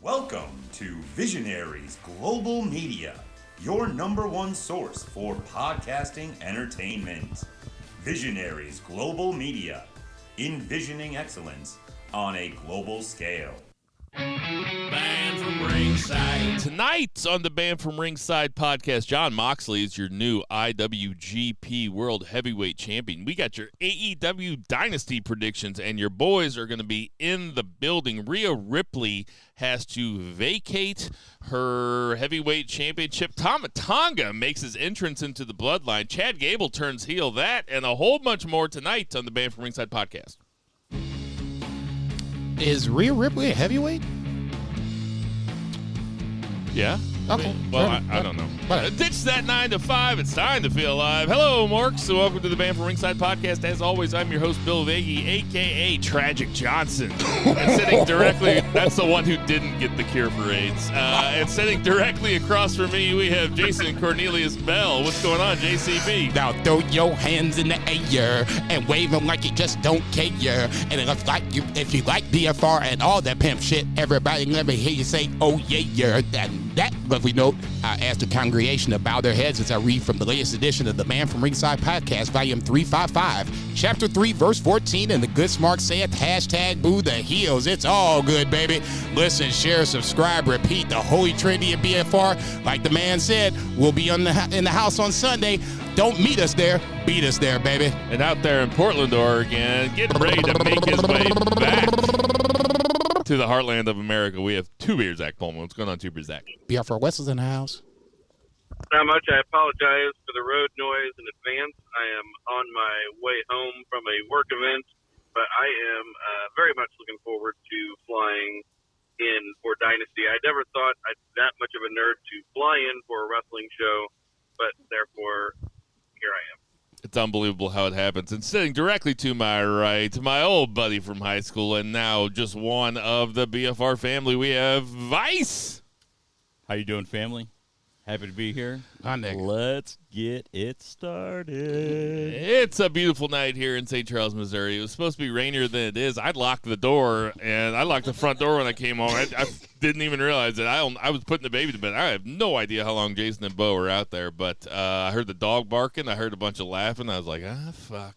Welcome to Visionaries Global Media, your number one source for podcasting entertainment. Visionaries Global Media, envisioning excellence on a global scale. Band from Ringside. Tonight on the Band from Ringside podcast, Jon Moxley is your new IWGP World Heavyweight Champion. We got your AEW Dynasty predictions, and your boys are going to be in the building. Rhea Ripley has to vacate her heavyweight championship. Tama Tonga makes his entrance into the Bloodline. Chad Gable turns heel. That and a whole bunch more tonight on the Band from Ringside podcast. Is Rhea Ripley a heavyweight? Yeah. Okay. Well, I don't know. Ditch that 9 to 5. It's time to feel alive. Hello, Marks. Welcome to the Band from Ringside podcast. As always, I'm your host, Bill Vagey, a.k.a. Tragic Johnson. And sitting directly, that's the one who didn't get the cure for AIDS. And sitting directly across from me, we have Jason Cornelius Bell. What's going on, JCB? Now throw your hands in the air and wave them like you just don't care. And if you like BFR and all that pimp shit, everybody let me hear you say, oh yeah. That lovely note, I ask the congregation to bow their heads as I read from the latest edition of the Man from Ringside podcast, volume 355, chapter 3, verse 14, and the good smart saith, hashtag boo the heels. It's all good, baby. Listen, share, subscribe, repeat the Holy Trinity of BFR. Like the man said, we'll be in the house on Sunday. Don't meet us there, beat us there, baby. And out there in Portland, Oregon, getting ready to make his way back to the heartland of America, we have Two Beer Zach Pullman. What's going on, Two Beer Zach? BFR West is in the house. Not much. I apologize for the road noise in advance. I am on my way home from a work event, but I am very much looking forward to flying in for Dynasty. I never thought I'd that much of a nerd to fly in for a wrestling show, but therefore, here I am. It's unbelievable how it happens. And sitting directly to my right, my old buddy from high school, and now just one of the BFR family, we have Vice. How you doing, family? Happy to be here. Hi, Nick. Let's get it started. It's a beautiful night here in St. Charles, Missouri. It was supposed to be rainier than it is. I locked the door, and I locked the front door when I came home. I didn't even realize it. I was putting the baby to bed. I have no idea how long Jason and Bo were out there, but I heard the dog barking. I heard a bunch of laughing. I was like, fuck.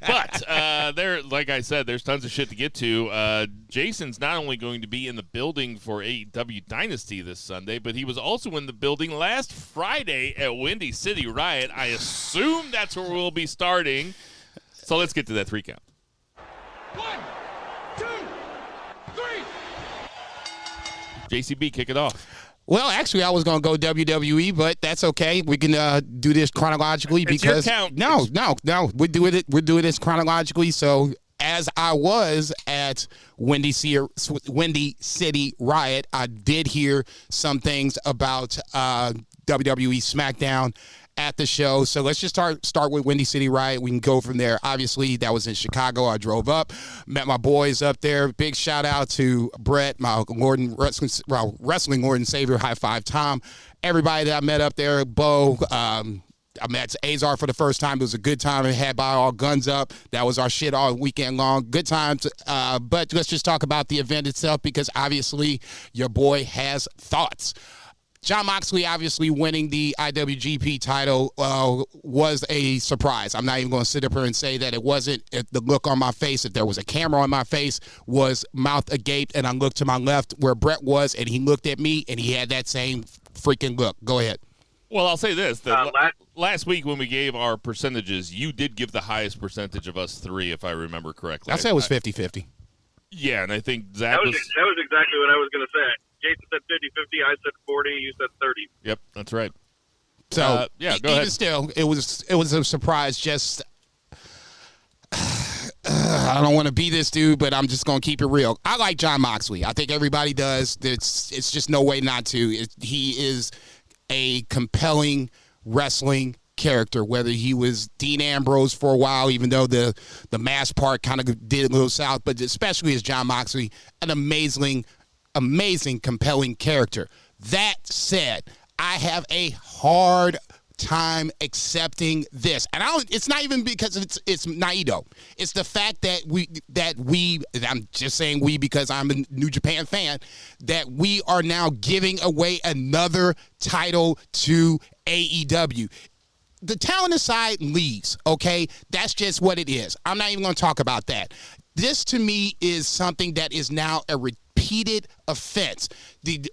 But there, like I said, there's tons of shit to get to. Jason's not only going to be in the building for AEW Dynasty this Sunday, but he was also in the building last Friday at Windy City Riot. I assume that's where we'll be starting. So let's get to that 3 count. 1, 2, 3. JCB, kick it off. Well, actually, I was going to go WWE, but that's okay. We can do this chronologically because your count. No, we're doing this chronologically. So as I was at Windy City Riot, I did hear some things about WWE SmackDown at the show. So let's just start with Windy City Riot. We can go from there. Obviously, that was in Chicago. I drove up, met my boys up there. Big shout out to Brett, my wrestling Lord and Savior. High five, Tom. Everybody that I met up there, Bo. I met Azar for the first time. It was a good time. I had by all guns up. That was our shit all weekend long. Good times. But let's just talk about the event itself because obviously your boy has thoughts. Jon Moxley obviously winning the IWGP title was a surprise. I'm not even going to sit up here and say that it wasn't. The look on my face, if there was a camera on my face, was mouth agape, and I looked to my left where Brett was, and he looked at me, and he had that same freaking look. Go ahead. Well, I'll say this. Last week when we gave our percentages, you did give the highest percentage of us three, if I remember correctly. I said it was 50-50. Yeah, and I think Zach that was exactly what I was going to say. Jason said 50-50. I said 40. You said 30. Yep, that's right. So, go even ahead. still, it was a surprise. Just, I don't want to be this dude, but I'm just going to keep it real. I like Jon Moxley. I think everybody does. It's just no way not to. He is a compelling wrestling character, whether he was Dean Ambrose for a while, even though the mask part kind of did a little south, but especially as Jon Moxley, an amazing, compelling character. That said, I have a hard time accepting this. And it's not even because it's Naito. It's the fact that we, I'm just saying we because I'm a New Japan fan, that we are now giving away another title to AEW. The talent aside leaves, okay? That's just what it is. I'm not even going to talk about that. This, to me, is something that is now a repeated offense. The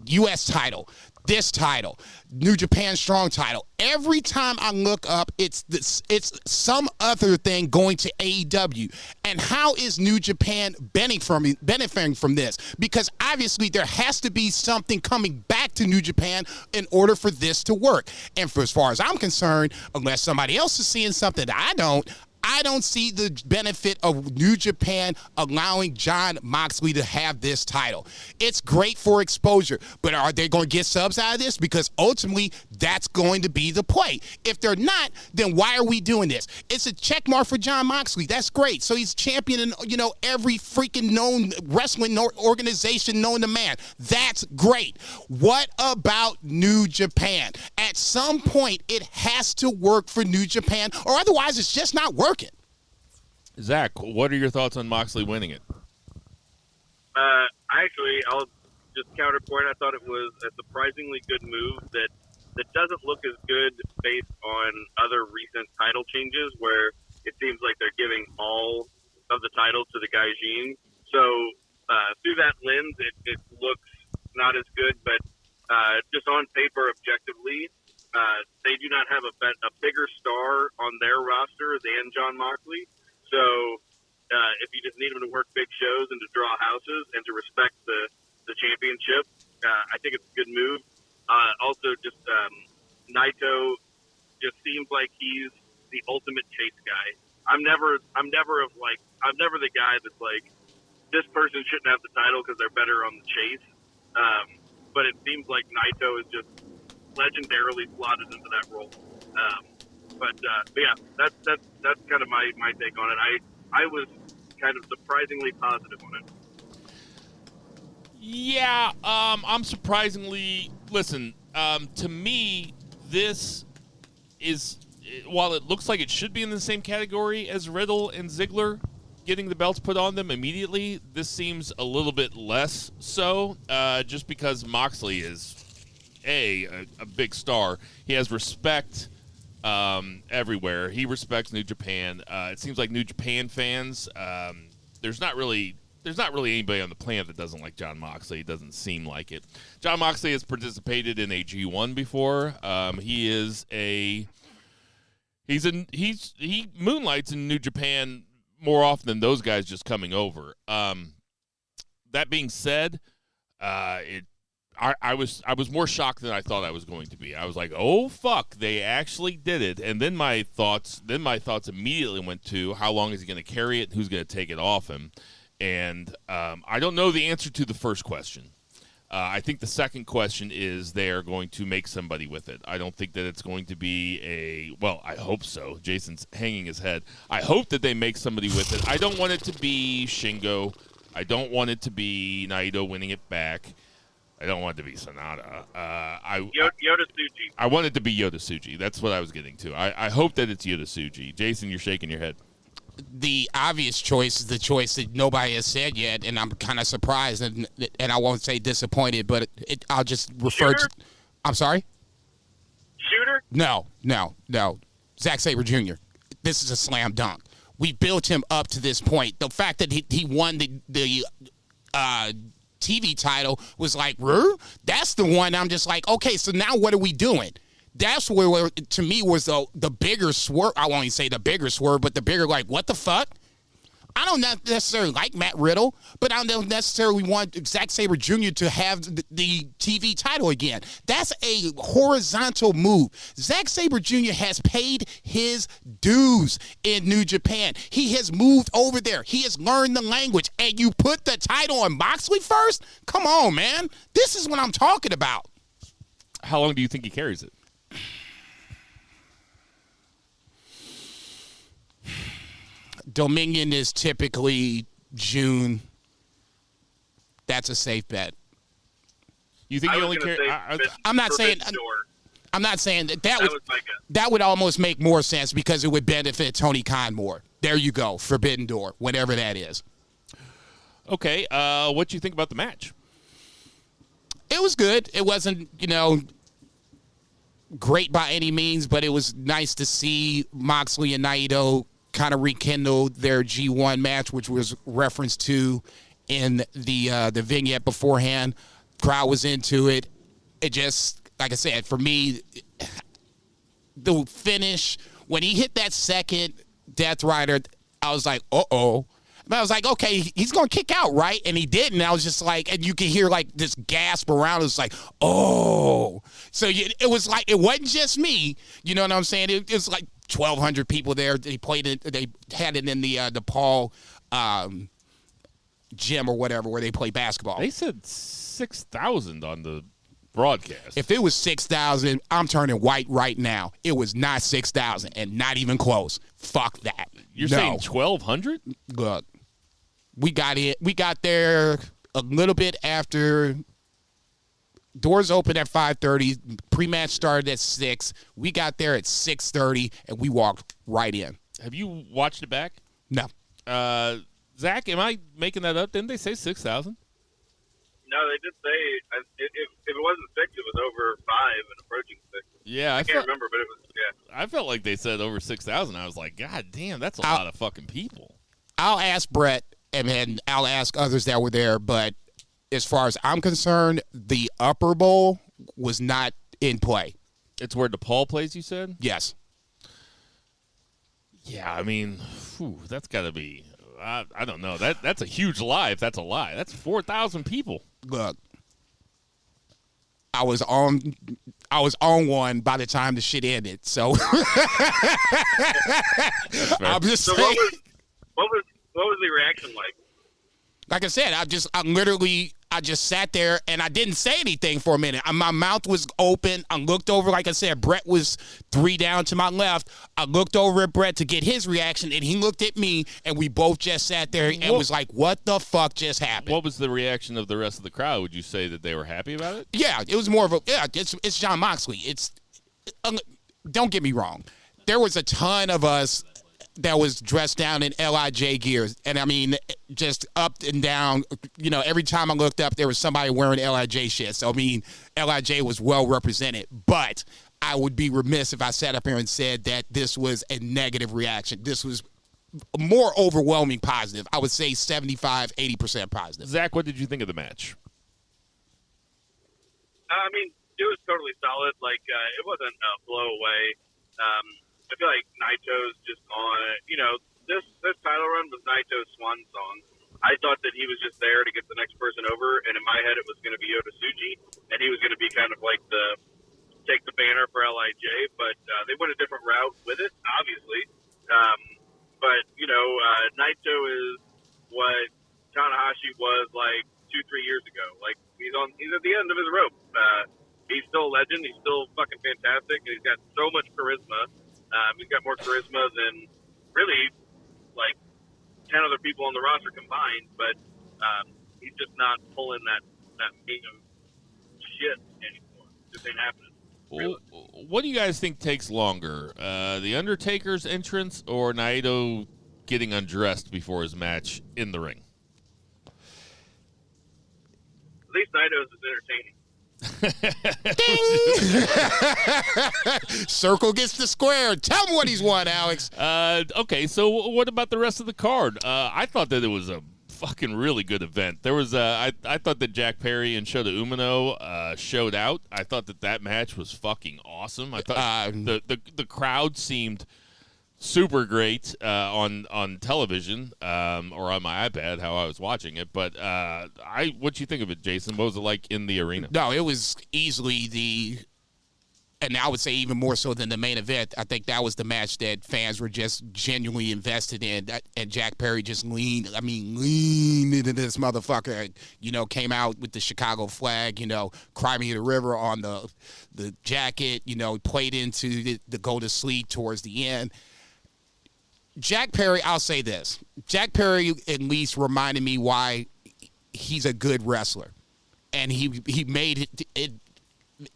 U.S. title, this title, New Japan Strong title. Every time I look up, it's some other thing going to AEW. And how is New Japan benefiting from this? Because obviously there has to be something coming back to New Japan in order for this to work. And for as far as I'm concerned, unless somebody else is seeing something that I don't see the benefit of New Japan allowing Jon Moxley to have this title. It's great for exposure, but are they going to get subs out of this? Because ultimately, that's going to be the play. If they're not, then why are we doing this? It's a check mark for Jon Moxley. That's great. So he's championing, every freaking known wrestling organization known to man. That's great. What about New Japan? At some point, it has to work for New Japan, or otherwise it's just not working. Zach, what are your thoughts on Moxley winning it? Actually, I'll just counterpoint. I thought it was a surprisingly good move that doesn't look as good based on other recent title changes where it seems like they're giving all of the titles to the Gaijin. So through that lens, it looks not as good, but just on paper, objectively, they do not have a bigger star on their roster than Jon Moxley. So if you just need him to work big shows and to draw houses and to respect the championship, I think it's a good move. Also, just Naito just seems like he's the ultimate chase guy. I'm never the guy that's like, this person shouldn't have the title because they're better on the chase. But it seems like Naito is just legendarily slotted into that role. But yeah, that's kind of my take on it. I was kind of surprisingly positive on it. Yeah, I'm surprisingly. Listen, to me, this is, while it looks like it should be in the same category as Riddle and Ziggler getting the belts put on them immediately, this seems a little bit less so, just because Moxley is a big star. He has respect everywhere. He respects New Japan. It seems like New Japan fans, there's not really anybody on the planet that doesn't like Jon Moxley. It doesn't seem like it. Jon Moxley has participated in a G1 before. He moonlights in New Japan more often than those guys just coming over. That being said, I was more shocked than I thought I was going to be. I was like, "Oh fuck, they actually did it!" And then my thoughts immediately went to how long is he going to carry it? Who's going to take it off him? And I don't know the answer to the first question. I think the second question is they are going to make somebody with it. I don't think that it's going to be I hope so. Jason's hanging his head. I hope that they make somebody with it. I don't want it to be Shingo. I don't want it to be Naito winning it back. I don't want it to be Sonata. Yoda Tsuji. I want it to be Yoda Tsuji. That's what I was getting to. I hope that it's Yoda Tsuji. Jason, you're shaking your head. The obvious choice is the choice that nobody has said yet, and I'm kind of surprised, and I won't say disappointed, but I'll just refer Shooter? to. I'm sorry? Shooter? No. Zack Sabre Jr. This is a slam dunk. We built him up to this point. The fact that he won the TV title was like, that's the one. I'm just like, okay, so now what are we doing? That's where to me was the bigger swerve. I won't even say the bigger swerve, but the bigger, like, what the fuck? I don't necessarily like Matt Riddle, but I don't necessarily want Zack Sabre Jr. to have the TV title again. That's a horizontal move. Zack Sabre Jr. has paid his dues in New Japan. He has moved over there. He has learned the language. And you put the title on Moxley first? Come on, man. This is what I'm talking about. How long do you think he carries it? Dominion is typically June. That's a safe bet. You think he only carries? I'm not saying I'm not saying that was my guess. that would almost make more sense because it would benefit Tony Khan more. There you go, Forbidden Door, whatever that is. Okay, what do you think about the match? It was good. It wasn't, great by any means, but it was nice to see Moxley and Naito kind of rekindle their G1 match, which was referenced to in the vignette beforehand. Crowd was into it. It just, like I said, for me, the finish, when he hit that second Death Rider, I was like, uh-oh. But I was like, okay, he's going to kick out, right? And he didn't. I was just like, and you can hear like this gasp around. It was like, oh. So it was like, it wasn't just me. You know what I'm saying? It was like 1,200 people there. They played it. They had it in the Paul gym or whatever where they play basketball. They said 6,000 on the broadcast. If it was 6,000, I'm turning white right now. It was not 6,000 and not even close. Fuck that. You're saying 1,200? Look. We got there a little bit after doors opened at 5:30. Pre-match started at 6. We got there at 6:30, and we walked right in. Have you watched it back? No. Zach, am I making that up? Didn't they say 6,000? No, they did say if it wasn't 6, it was over 5 and approaching 6. Yeah, I can't remember, but it was, yeah. I felt like they said over 6,000. I was like, God damn, that's a lot of fucking people. I'll ask Brett, and then I'll ask others that were there, but as far as I'm concerned, the upper bowl was not in play. It's where DePaul plays, you said? Yes. Yeah, I mean, that's got to be, I don't know. That's a huge lie if that's a lie. That's 4,000 people. Look, I was on one by the time the shit ended, so I'm just So saying. what was the reaction like? Like I said, I just sat there and I didn't say anything for a minute. My mouth was open. I looked over, like I said, Brett was 3 down to my left. I looked over at Brett to get his reaction, and he looked at me, and we both just sat there and was like, what the fuck just happened? What was the reaction of the rest of the crowd? Would you say that they were happy about it? Yeah, it was more of it's Jon Moxley. Don't get me wrong. There was a ton of us that was dressed down in LIJ gear. And I mean, just up and down, every time I looked up, there was somebody wearing LIJ shit. So, I mean, LIJ was well represented. But I would be remiss if I sat up here and said that this was a negative reaction. This was more overwhelming positive. I would say 75, 80% positive. Zach, what did you think of the match? I mean, it was totally solid. Like, it wasn't a blow away. I feel like Naito's just on, this title run was Naito's swan song. I thought that he was just there to get the next person over, and in my head it was going to be Yota Tsuji, and he was going to be kind of like take the banner for LIJ, but they went a different route with it, obviously. But, Naito is what Tanahashi was like 2-3 years ago. Like, he's at the end of his rope. He's still a legend. He's still fucking fantastic, and he's got so much charisma. He's got more charisma than really like 10 other people on the roster combined, but he's just not pulling that mean of shit anymore. It just ain't happening. Really. What do you guys think takes longer, the Undertaker's entrance or Naito getting undressed before his match in the ring? At least Naito's is entertaining. Circle gets the square. Tell him what he's won, Alex. Okay, so what about the rest of the card? I thought that it was a fucking really good event. There was I thought that Jack Perry and Shota Umino showed out. I thought that match was fucking awesome. I thought the crowd seemed super great on television or on my iPad, how I was watching it. But what you think of it, Jason? What was it like in the arena? No, it was easily and I would say even more so than the main event. I think that was the match that fans were just genuinely invested in. And Jack Perry just leaned into this motherfucker. Came out with the Chicago flag. Cry Me the River on the jacket. Played into the go to sleep towards the end. Jack Perry, I'll say this. Jack Perry at least reminded me why he's a good wrestler. And he made it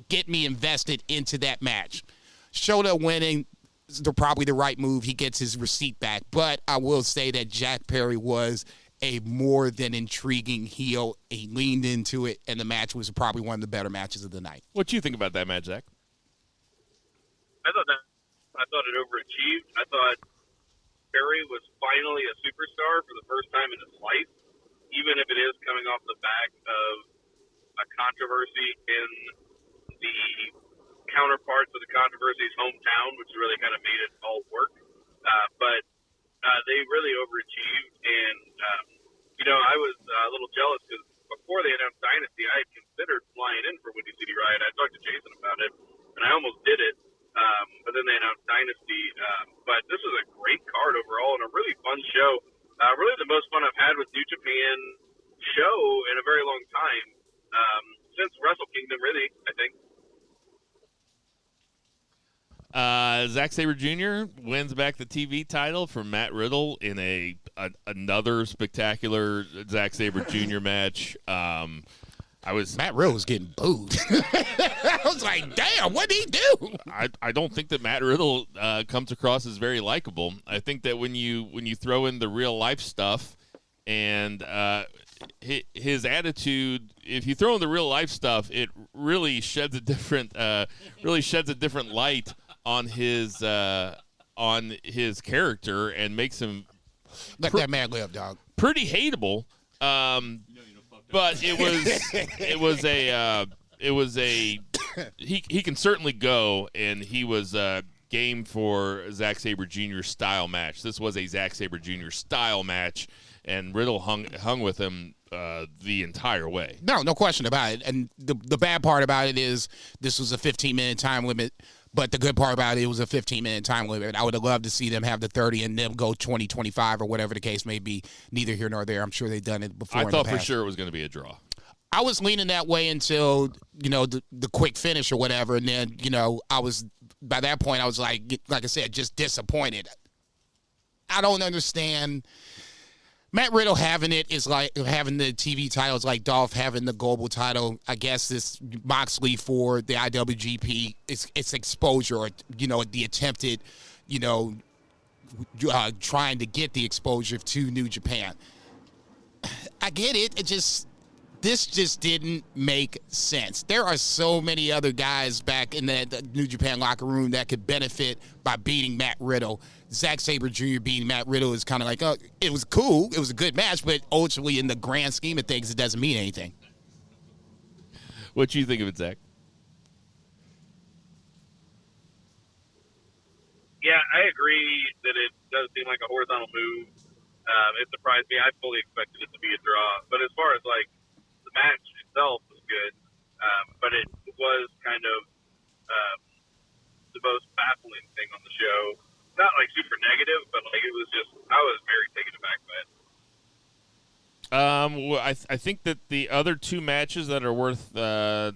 get me invested into that match. Shota winning is probably the right move. He gets his receipt back. But I will say that Jack Perry was a more than intriguing heel. He leaned into it, and the match was probably one of the better matches of the night. What do you think about that match, Zach? I thought it overachieved. I thought Perry was finally a superstar for the first time in his life, even if it is coming off the back of a controversy in the counterparts of the controversy's hometown, which really kind of made it all work. But they really overachieved, and I was a little jealous because before they announced Dynasty, I had considered flying in for Windy City Riot. I talked to Jason about it, and I almost did it. But then they announced Dynasty. But this was a great card overall and a really fun show. Really the most fun I've had with New Japan show in a very long time. Since Wrestle Kingdom, really, I think. Zack Sabre Jr. wins back the TV title from Matt Riddle in another spectacular Zack Sabre Jr. match. Matt Riddle was getting booed. I was like, damn, what did he do? I don't think that Matt Riddle comes across as very likable. I think that when you throw in the real life stuff and his attitude, if you throw in the real life stuff, it really sheds a different light on his character and makes him let that man live, dog. Pretty hateable. But he can certainly go, and he was game for Zack Sabre Jr. style match. This was a Zack Sabre Jr. style match, and Riddle hung with him the entire way. No question about it. And the bad part about it is this was a 15-minute time limit. But the good part about it was a 15-minute time limit. I would have loved to see them have the 30 and them go 20, 25 or whatever the case may be. Neither here nor there. I'm sure they've done it before. I thought for sure it was going to be a draw. I was leaning that way until, the quick finish or whatever. And then, by that point, I was like I said, just disappointed. I don't understand. Matt Riddle having it is like having the TV titles like Dolph having the global title. I guess this Moxley for the IWGP, it's exposure, or, the attempted, trying to get the exposure to New Japan. I get it. This just didn't make sense. There are so many other guys back in the New Japan locker room that could benefit by beating Matt Riddle. Zack Sabre Jr. beating Matt Riddle is kind of like, it was cool. It was a good match, but ultimately in the grand scheme of things, it doesn't mean anything. What do you think of it, Zach? Yeah, I agree that it does seem like a horizontal move. It surprised me. I fully expected it to be a draw. But as far as, the match itself was good, but it was kind of the most baffling thing on the show. Not, super negative, but, it was just, I was very taken aback by it. I think that the other two matches that are worth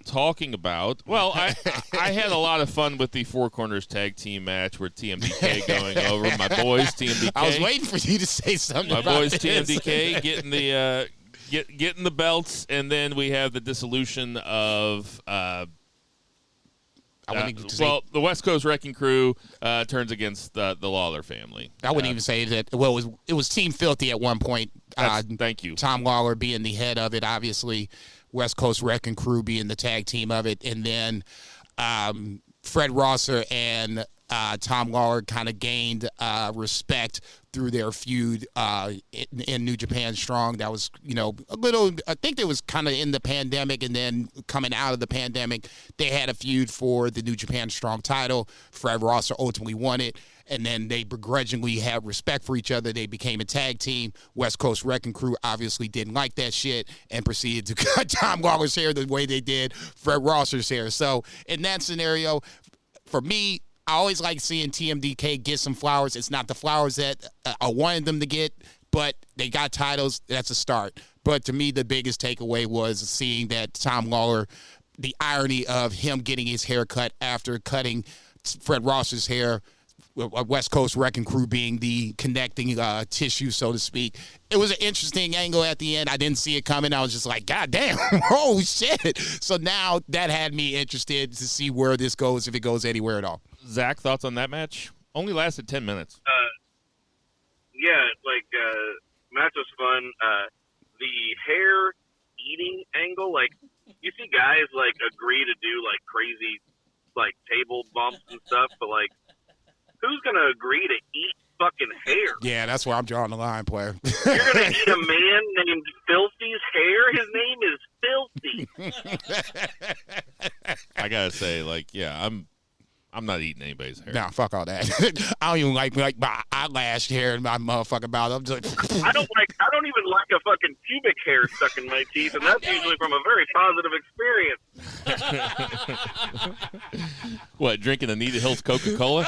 talking about. Well, I had a lot of fun with the Four Corners Tag Team match with TMDK going over. My boys, TMDK. I was waiting for you to say something. My about boys, this. TMDK, getting the getting the belts, and then we have the dissolution of. The West Coast Wrecking Crew turns against the Lawler family. I wouldn't even say that. Well, it was Team Filthy at one point. Thank you. Tom Lawler being the head of it, obviously. West Coast Wrecking Crew being the tag team of it. And then Fred Rosser and Tom Lawler kind of gained respect through their feud in New Japan Strong. That was, a little, I think it was kind of in the pandemic, and then coming out of the pandemic, they had a feud for the New Japan Strong title. Fred Rosser ultimately won it, and then they begrudgingly had respect for each other. They became a tag team. West Coast Wrecking Crew obviously didn't like that shit and proceeded to cut Tom Lawler's hair the way they did Fred Rosser's hair. So in that scenario, for me, I always like seeing TMDK get some flowers. It's not the flowers that I wanted them to get, but they got titles. That's a start. But to me, the biggest takeaway was seeing that Tom Lawler, the irony of him getting his hair cut after cutting Fred Rosser's hair West Coast Wrecking Crew being the connecting tissue, so to speak. It was an interesting angle at the end. I didn't see it coming. I was just like, God damn, oh shit. So now that had me interested to see where this goes, if it goes anywhere at all. Zach, thoughts on that match? Only lasted 10 minutes. Match was fun. The hair eating angle, like, you see guys, like, agree to do, like, crazy, like, table bumps and stuff, but, like, who's going to agree to eat fucking hair? Yeah, that's where I'm drawing the line, player. You're going to eat a man named Filthy's hair? His name is Filthy. I gotta say, like, yeah, I'm not eating anybody's hair. Nah, fuck all that. I don't even like my eyelash hair in my motherfucking mouth. I'm just I don't even like a fucking pubic hair stuck in my teeth, and that's usually from a very positive experience. What, drinking Anita Hill's Coca-Cola?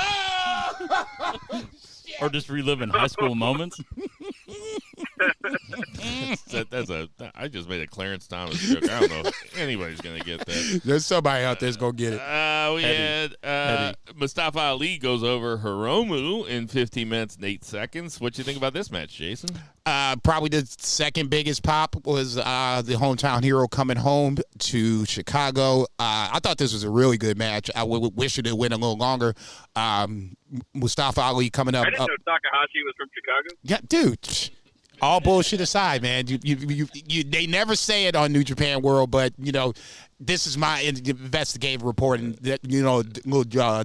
Or just reliving high school moments. I just made a Clarence Thomas joke. I don't know if anybody's gonna get that. there's somebody out there's gonna get it. We had Mustafa Ali goes over Hiromu in 15 minutes and 8 seconds. What you think about this match, Jason? Probably the second biggest pop was the hometown hero coming home to Chicago. I thought this was a really good match. I wish it had went a little longer. Mustafa Ali coming up. I didn't know Takahashi was from Chicago. Yeah, dude. All bullshit aside, man. They never say it on New Japan World, but this is my investigative report, and little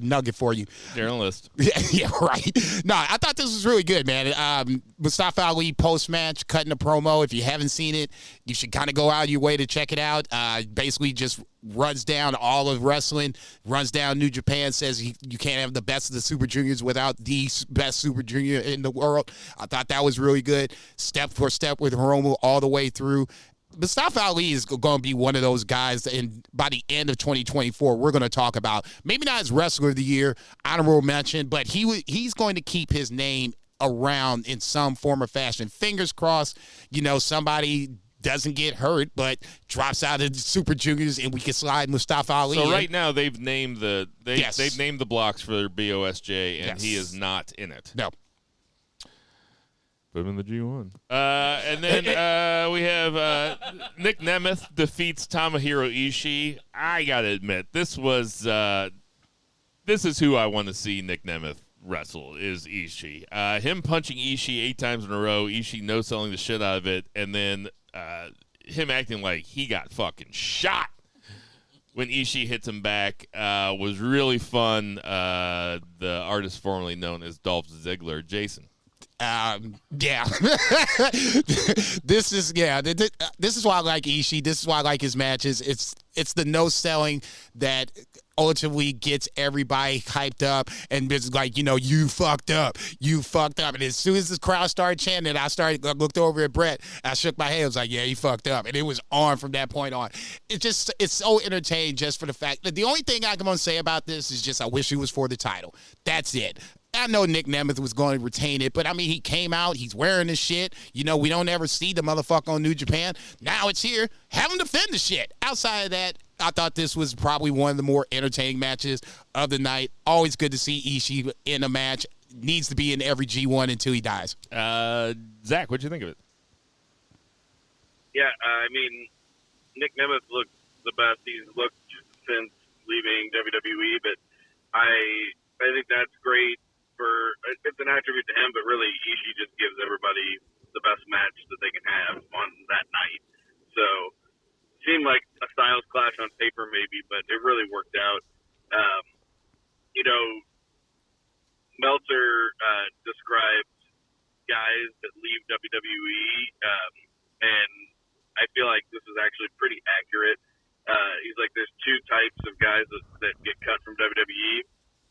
nugget for you. Journalist. Yeah, right. No, I thought this was really good, man. Mustafa Ali post-match cutting a promo. If you haven't seen it, you should kind of go out of your way to check it out. Basically just runs down all of wrestling, runs down New Japan, says you can't have the best of the Super Juniors without the best Super Junior in the world. I thought that was really good. Step for step with Hiromu all the way through. Mustafa Ali is going to be one of those guys, and by the end of 2024, we're going to talk about, maybe not as Wrestler of the Year, honorable mention, but he's going to keep his name around in some form or fashion. Fingers crossed, somebody doesn't get hurt, but drops out of the Super Juniors, and we can slide Mustafa Ali. So right now they've named they've named the blocks for their BOSJ, and he is not in it. No. Put him in the G1. And then we have Nick Nemeth defeats Tomohiro Ishii. I gotta admit, this is who I want to see Nick Nemeth wrestle, is Ishii. Him punching Ishii 8 times in a row, Ishii no-selling the shit out of it, and then him acting like he got fucking shot when Ishii hits him back was really fun. The artist formerly known as Dolph Ziggler. Jason. Yeah. This is why I like Ishii. This is why I like his matches. It's the no selling that ultimately gets everybody hyped up, and it's like, you fucked up. And as soon as the crowd started chanting, I looked over at Brett. I shook my head. I was like, yeah, he fucked up. And it was on from that point on. It's so entertaining just for the fact that the only thing I'm going to say about this is just I wish it was for the title. That's it. I know Nick Nemeth was going to retain it, but I mean, he came out, he's wearing the shit. We don't ever see the motherfucker on New Japan. Now it's here. Have him defend the shit. Outside of that, I thought this was probably one of the more entertaining matches of the night. Always good to see Ishii in a match. Needs to be in every G1 until he dies. Zach, what'd you think of it? Yeah, I mean, Nick Nemeth looked the best he's looked since leaving WWE, but I think that's great. It's an attribute to him, but really Ishii just gives everybody the best match that they can have on that night. So seemed like a styles clash on paper maybe, but it really worked out. Meltzer described guys that leave WWE, and I feel like this is actually pretty accurate. He's like, there's 2 types of guys that get cut from WWE.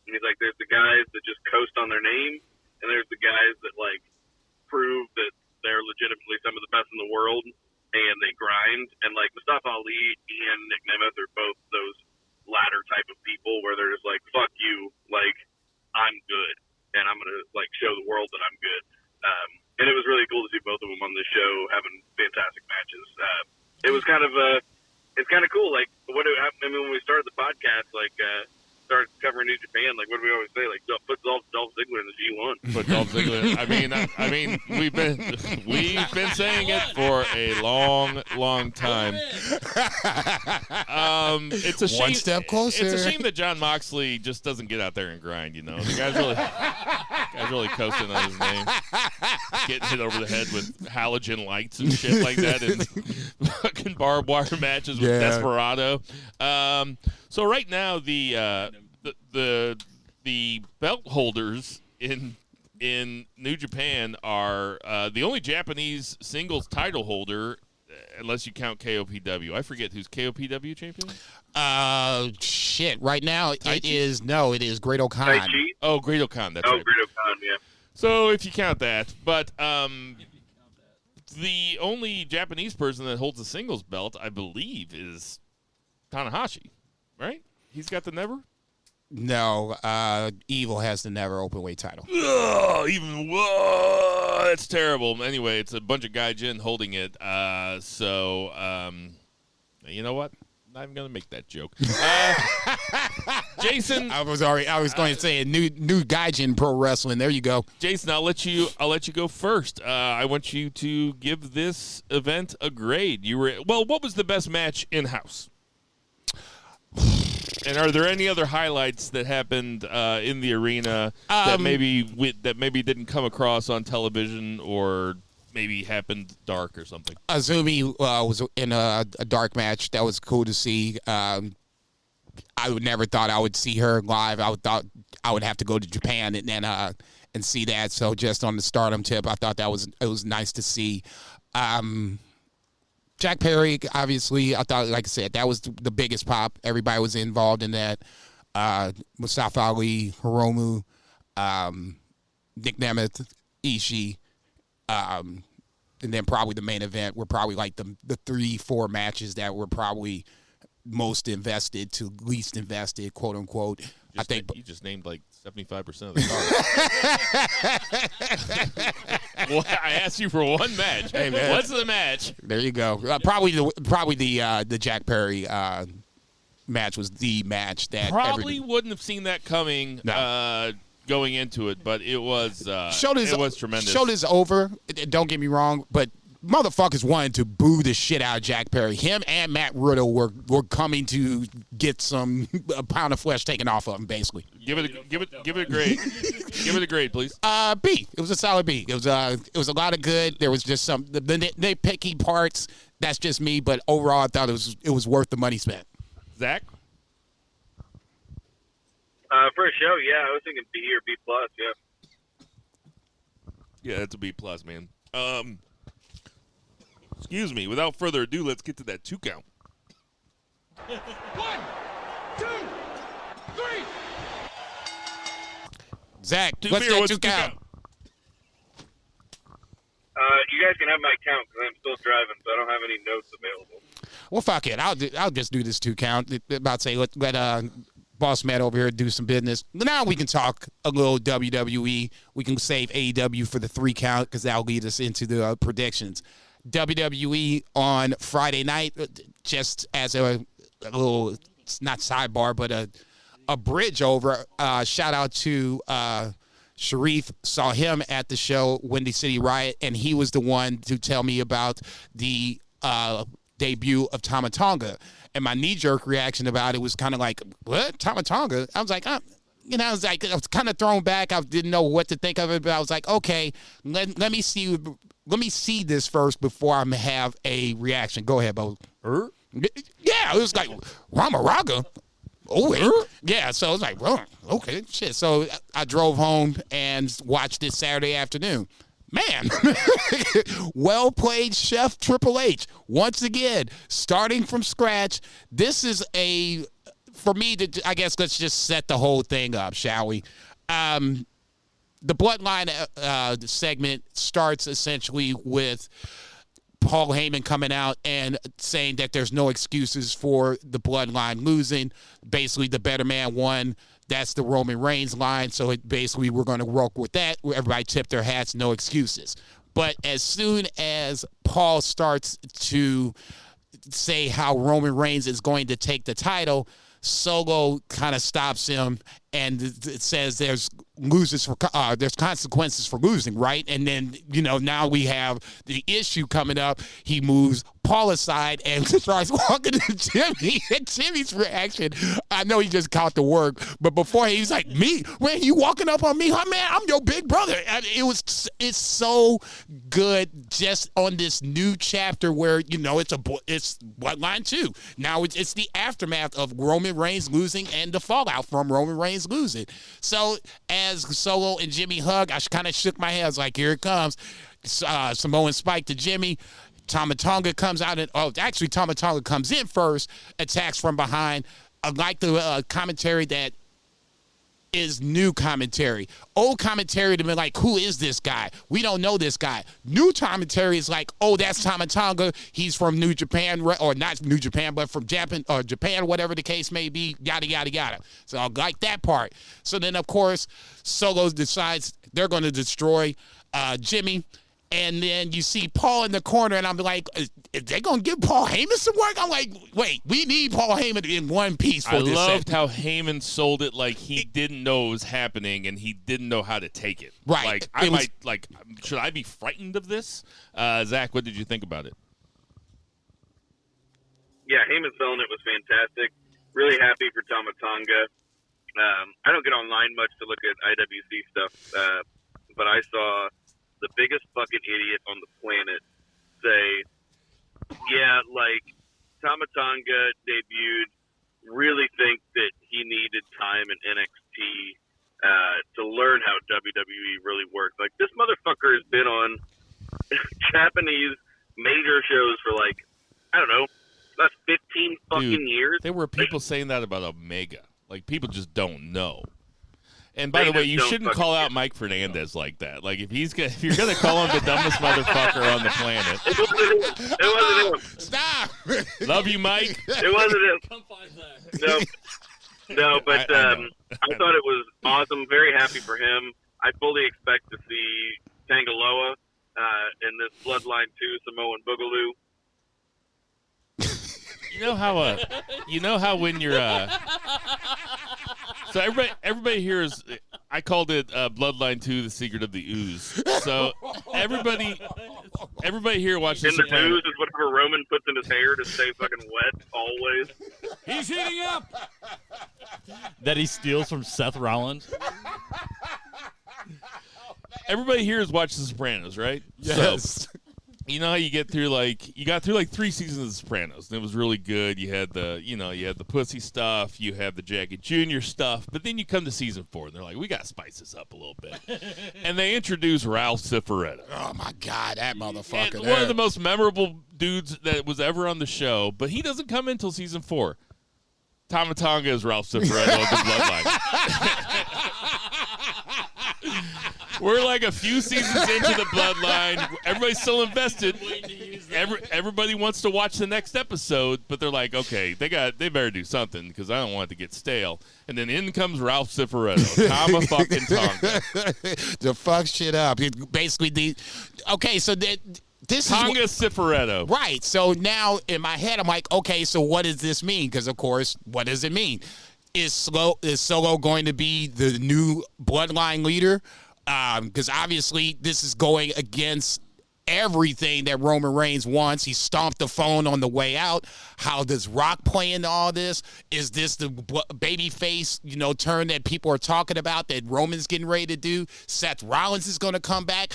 And he's like, there's the guys that just coast on their name, and there's the guys that, like, prove that they're legitimately some of the best in the world, and they grind. And, like, Mustafa Ali and Nick Nemeth are both those latter type of people where they're just like, fuck you, like, I'm good, and I'm going to, like, show the world that I'm good. And it was really cool to see both of them on the show having fantastic matches. It was kind of it's kind of cool. Like, when we started the podcast, like, start covering New Japan, like what do we always say? Like put Dolph Ziggler in the G1. Put Dolph Ziggler. I mean, we've been saying it for a long time. It's a shame. One step closer. It's a shame that Jon Moxley just doesn't get out there and grind. You know, the guy's really coasting on his name, getting hit over the head with halogen lights and shit like that, and fucking barbed wire matches with Desperado. So right now the belt holders in New Japan are the only Japanese singles title holder, unless you count KOPW. I forget who's KOPW champion. Shit. Right now it is Great O'Khan. Taichi? Oh, Great O'Khan. That's right. Great O'Khan, yeah. So if you count that, but the only Japanese person that holds a singles belt, I believe, is Tanahashi, right? He's got the never? No, Evil has the never openweight title. Whoa, that's terrible. Anyway, it's a bunch of gaijin holding it. You know what? I'm not even gonna make that joke. Jason, I was going to say a new gaijin pro wrestling. There you go. Jason, I'll let you go first. I want you to give this event a grade. What was the best match in house? And are there any other highlights that happened in the arena that maybe didn't come across on television, or maybe happened dark or something? Azumi was in a dark match. That was cool to see. I would never thought I would see her live. I thought I would have to go to Japan and see that. So just on the Stardom tip, I thought it was nice to see. Jack Perry, obviously, I thought, like I said, that was the biggest pop. Everybody was involved in that. Mustafa Ali, Hiromu, Nick Nemeth, Ishii, and then probably the main event were probably like the 3-4 matches that were probably most invested to least invested, quote unquote. I think you just named like 75% of the card. Well, I asked you for one match. Hey, man. What's the match? There you go. Probably the Jack Perry match was the match that wouldn't have seen that coming. No. Going into it, but it was tremendous. Show this over. Don't get me wrong, but motherfuckers wanted to boo the shit out of Jack Perry. Him and Matt Riddle were coming to get a pound of flesh taken off of him, basically. Give it a grade. Give it a grade, please. B. It was a solid B. It was a lot of good. There was just some the nitpicky parts. That's just me, but overall, I thought it was worth the money spent. Zach. For a show, yeah, I was thinking B or B plus, yeah. Yeah, that's a B plus, man. Excuse me. Without further ado, let's get to that 2 count. 1, 2, 3. Zach, Two what's beer, that what's 2 count? You guys can have my count because I'm still driving, so I don't have any notes available. Well, fuck it. I'll just do this 2 count. About to say let Boss Matt over here do some business. Now we can talk a little WWE. We can save AEW for the 3 count because that'll lead us into the predictions. WWE on Friday night, just as a little, not sidebar, but a bridge over. Shout out to Sharif. Saw him at the show, Windy City Riot, and he was the one to tell me about the debut of Tama Tonga. And my knee-jerk reaction about it was kind of like, what? Tama Tonga? I was like, I was kind of thrown back. I didn't know what to think of it, but I was like, okay, let me see this first before I have a reaction. Go ahead, Bo. Yeah, it was like, Ramaraga. Oh, wait. Yeah, so it was like, well, okay, shit. So I drove home and watched it Saturday afternoon. Man, well played, Chef Triple H. Once again, starting from scratch. This is for me, I guess let's just set the whole thing up, shall we? The Bloodline segment starts essentially with Paul Heyman coming out and saying that there's no excuses for the Bloodline losing. Basically, the better man won. That's the Roman Reigns line. So basically, we're going to work with that. Everybody tip their hats, no excuses. But as soon as Paul starts to say how Roman Reigns is going to take the title, Solo kind of stops him and it says there's consequences for losing, right? And then, now we have the issue coming up. He moves Paul aside and starts walking to Jimmy. And Jimmy's reaction, I know he just caught the work, but before he was like, me? When you walking up on me? Huh, man, I'm your big brother. And it's so good just on this new chapter where, it's Bloodline 2. Now it's the aftermath of Roman Reigns losing and the fallout from Roman Reigns losing. So as Solo and Jimmy hug, I kind of shook my head. I was like, here it comes. Samoan Spike to Jimmy. Tama Tonga comes out Tama Tonga comes in first, attacks from behind. I like the commentary that is new commentary. Old commentary to be like, who is this guy? We don't know this guy. New commentary is like, oh, that's Tama Tonga. He's from New Japan, or not New Japan, but from Japan, whatever the case may be, yada, yada, yada. So I like that part. So then, of course, Solo decides they're going to destroy Jimmy. And then you see Paul in the corner, and I'm like, is they going to give Paul Heyman some work? I'm like, wait, we need Paul Heyman in one piece for this. I loved how Heyman sold it like he didn't know it was happening, and he didn't know how to take it. Right. Should I be frightened of this? Zach, what did you think about it? Yeah, Heyman selling it was fantastic. Really happy for Tama Tonga. I don't get online much to look at IWC stuff, but I saw the biggest fucking idiot on the planet say, yeah, like, Tama Tonga debuted, really think that he needed time in NXT to learn how WWE really works. Like, this motherfucker has been on Japanese major shows for, like, I don't know, last 15 fucking years. There were people saying that about Omega. Like, people just don't know. And by the way, you shouldn't call out Mike Fernandez like that. Like, if you're gonna call him the dumbest motherfucker on the planet, it wasn't him. Stop. Love you, Mike. It wasn't him. Come find that. No, but I thought it was awesome. Very happy for him. I fully expect to see Tangaloa in this Bloodline 2 Samoan Boogaloo. You know how when you're so everybody here is, I called it Bloodline 2, The Secret of the Ooze. So everybody here watches And the Sopranos. ooze is whatever Roman puts in his hair to stay fucking wet always. He's heating up. That he steals from Seth Rollins. Everybody here has watched The Sopranos, right? Yes. So, you know how you got through 3 seasons of The Sopranos, and it was really good. You had the pussy stuff, you had the Jackie Jr. stuff, but then you come to season 4, and they're like, we got to spice this up a little bit. And they introduce Ralph Cifaretto. Oh, my God, that motherfucker. And one of the most memorable dudes that was ever on the show, but he doesn't come in until season 4. Tama Tonga is Ralph Cifaretto of the Bloodline. We're like a few seasons into the Bloodline. Everybody's still invested. Everybody wants to watch the next episode, but they're like, okay, they better do something because I don't want it to get stale. And then in comes Ralph Cifaretto, Tama fucking Tonga, to fuck shit up. Basically, so this Tonga Cifaretto. Right. So now in my head, I'm like, okay, so what does this mean? Because of course, what does it mean? Is Solo going to be the new Bloodline leader? Because obviously this is going against everything that Roman Reigns wants. He stomped the phone on the way out. How does Rock play into all this? Is this the babyface, turn that people are talking about that Roman's getting ready to do? Seth Rollins is going to come back.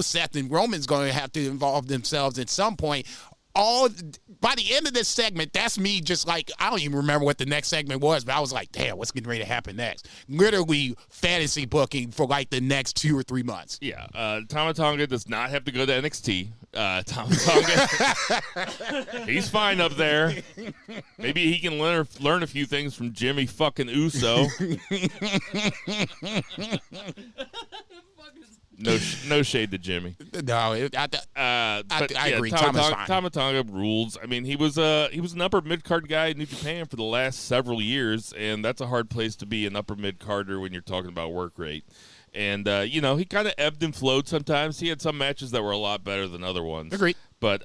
Seth and Roman's going to have to involve themselves at some point. By the end of this segment, that's me just like, I don't even remember what the next segment was, but I was like, damn, what's getting ready to happen next? Literally fantasy booking for like the next 2 or 3 months. Yeah, Tama Tonga does not have to go to NXT. Tama Tonga, he's fine up there. Maybe he can learn a few things from Jimmy fucking Uso. No shade to Jimmy. No, I agree. Tama Tonga rules. I mean, he was an upper mid card guy in New Japan for the last several years, and that's a hard place to be, an upper mid carder when you're talking about work rate. And he kind of ebbed and flowed sometimes. He had some matches that were a lot better than other ones. Agreed. But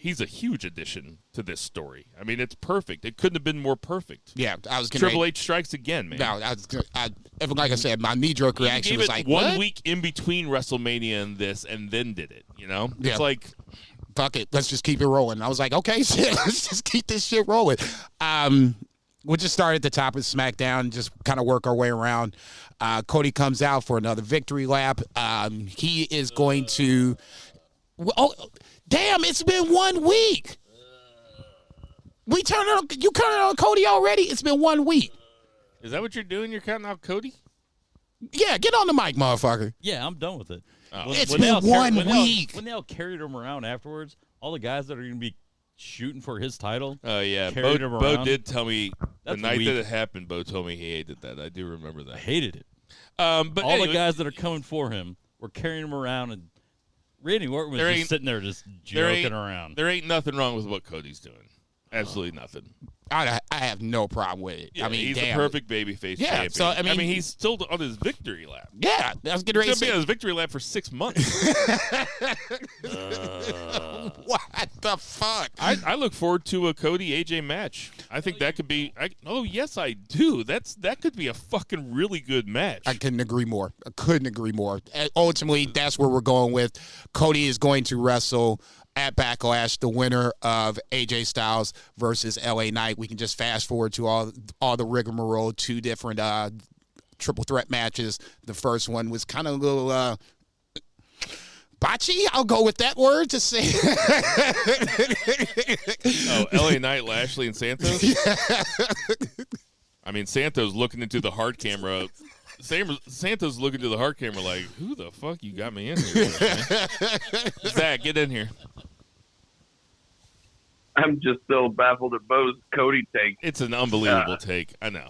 he's a huge addition to this story. I mean, it's perfect. It couldn't have been more perfect. Yeah, I was Triple H strikes again, man. No, like I said, my knee-jerk reaction was like, one what? week in between WrestleMania and this, and then did it. You know, Yeah. It's like, fuck it, let's just keep it rolling. I was like, okay, shit, let's just keep this shit rolling. We'll just start at the top of SmackDown, just kind of work our way around. Cody comes out for another victory lap. He is going to. Oh, damn! It's been 1 week. You turning on Cody already? It's been 1 week. is that what you're doing? You're counting out Cody? Yeah, get on the mic, motherfucker. Yeah, I'm done with it. It's been 1 week. When they all carried him around afterwards, all the guys that are going to be shooting for his title. Oh, yeah. Carried him Bo around. did tell me That's the night weak. that it happened, Bo told me he hated that. I do remember I that. hated it. But All anyway, the guys that are coming for him were carrying him around, and Randy Orton was There ain't- just sitting there just there ain't- joking around. There ain't nothing wrong with what Cody's doing. Absolutely nothing. I have no problem with it. Yeah, I mean, he's damn. a perfect babyface Yeah, champion. so, I mean- he's still on his victory lap. Yeah, I was getting ready He's to going to be say. on his victory lap for 6 months. What the fuck? I look forward to a Cody AJ match. I think that could be. Oh yes, I do. That could be a fucking really good match. I couldn't agree more. And ultimately, that's where we're going with. Cody is going to wrestle at Backlash, the winner of AJ Styles versus LA Knight. We can just fast forward to all the rigmarole, 2 different triple threat matches. The first one was kind of a little botchy. I'll go with that word to say. Oh, LA Knight, Lashley, and Santos. I mean, Santos looking into the hard camera. Santos looking to the hard camera like, who the fuck you got me in here with, man? Zach, get in here. I'm just so baffled at Bo's Cody take. It's an unbelievable take. I know.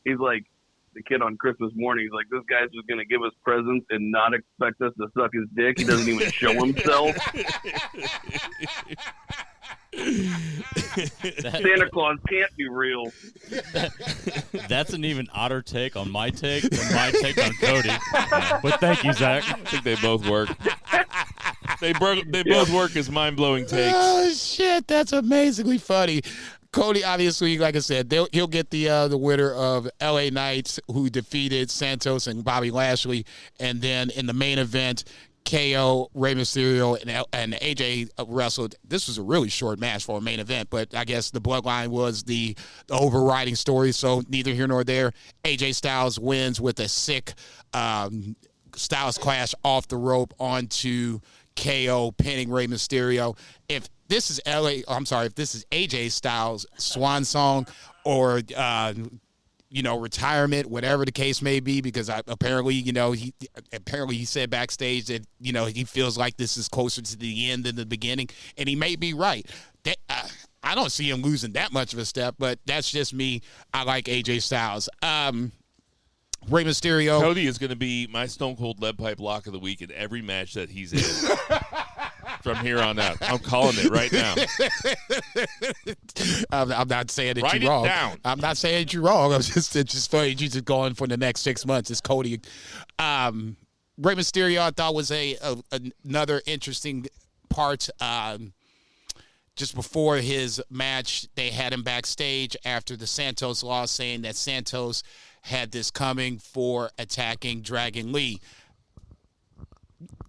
He's like the kid on Christmas morning. He's like, this guy's just going to give us presents and not expect us to suck his dick. He doesn't even show himself. Santa Claus can't be real. That's an even odder take on my take than my take on Cody. But thank you, Zach. I think they both work. They both work as mind-blowing takes. Oh shit, that's amazingly funny. Cody, obviously, like I said, he'll get the winner of LA Knights, who defeated Santos and Bobby Lashley, and then in the main event, KO, Rey Mysterio, and AJ wrestled. This was a really short match for a main event, but I guess the Bloodline was the overriding story, so neither here nor there. AJ Styles wins with a sick Styles Clash off the rope onto KO, pinning Rey Mysterio. If this is if this is AJ Styles' swan song or retirement, whatever the case may be, because apparently he said backstage that he feels like this is closer to the end than the beginning, and he may be right. I don't see him losing that much of a step, but that's just me. I like AJ Styles. Rey Mysterio. Cody is going to be my Stone Cold Lead Pipe Lock of the Week in every match that he's in. From here on out. I'm calling it right now. I'm not saying that Write you're wrong. it down. I'm not saying that you're wrong. It's just funny. You're just going for the next 6 months. It's Cody. Rey Mysterio, I thought, was another interesting part. Just before his match, they had him backstage after the Santos loss, saying that Santos had this coming for attacking Dragon Lee.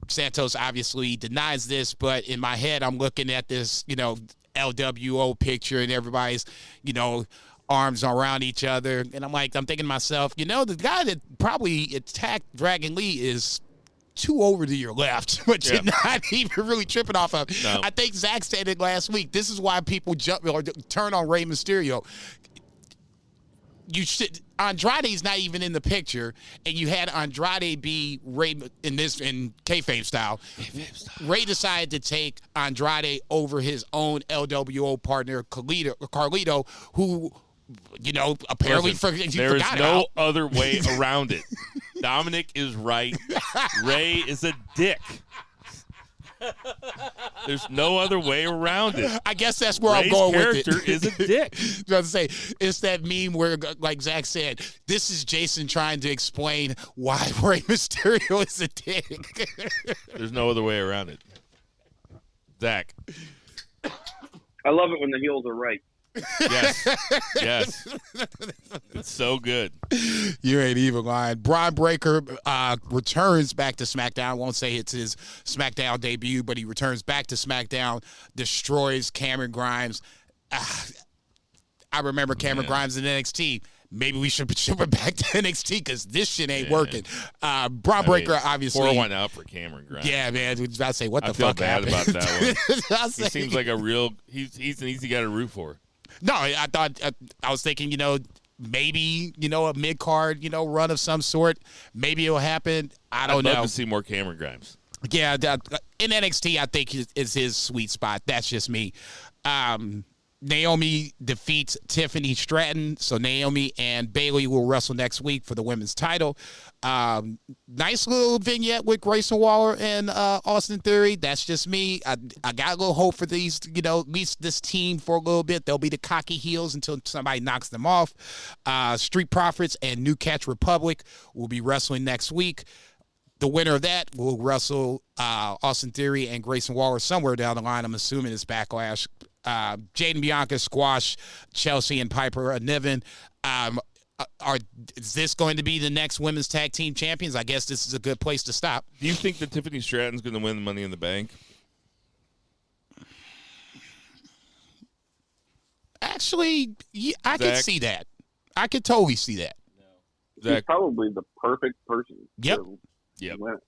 Santos obviously denies this, but in my head, I'm looking at this, LWO picture and everybody's, arms around each other. And I'm thinking to myself, the guy that probably attacked Dragon Lee is too over to your left, but you're not even really tripping off of. No. I think Zach said it last week. This is why people jump or turn on Rey Mysterio. Andrade's not even in the picture, and you had Andrade be Rey in kayfabe style. Rey decided to take Andrade over his own LWO partner Carlito, who apparently Listen, you there is forgot no about. other way around it. Dominic is right. Ray is a dick. There's no other way around it. I guess that's where Ray's I'm going with it. character is a dick. Just say it's that meme where, like Zach said, this is Jason trying to explain why Rey Mysterio is a dick. There's no other way around it. Zach. I love it when the heels are right. Yes. It's so good. You ain't even lying. Braun Breaker returns back to SmackDown. I won't say it's his SmackDown debut, but he returns back to SmackDown, destroys Cameron Grimes. I remember Cameron Grimes in NXT. Maybe we should ship it back to NXT because this shit ain't working. Braun Breaker, obviously. Pour one out for Cameron Grimes. Yeah, man. I was about to say, what the fuck happened? I feel bad about that one. He seems like a real. He's an easy guy to root for. No, I thought I was thinking, maybe a mid card, run of some sort. Maybe it'll happen. I'd love know. to see more Cameron Grimes. Yeah, in NXT, I think is his sweet spot. That's just me. Naomi defeats Tiffany Stratton, so Naomi and Bayley will wrestle next week for the women's title. Nice little vignette with Grayson Waller and Austin Theory. That's just me. I got a little hope for these, at least this team for a little bit. They'll be the cocky heels until somebody knocks them off. Street Profits and New Catch Republic will be wrestling next week. The winner of that will wrestle Austin Theory and Grayson Waller somewhere down the line. I'm assuming it's Backlash. Jade and Bianca squash Chelsea and Piper Niven. Is this going to be the next women's tag team champions? I guess this is a good place to stop. Do you think that Tiffany Stratton's going to win the Money in the Bank? Actually, yeah, I can see that. I could totally see that. He's probably the perfect person. Yep. Win.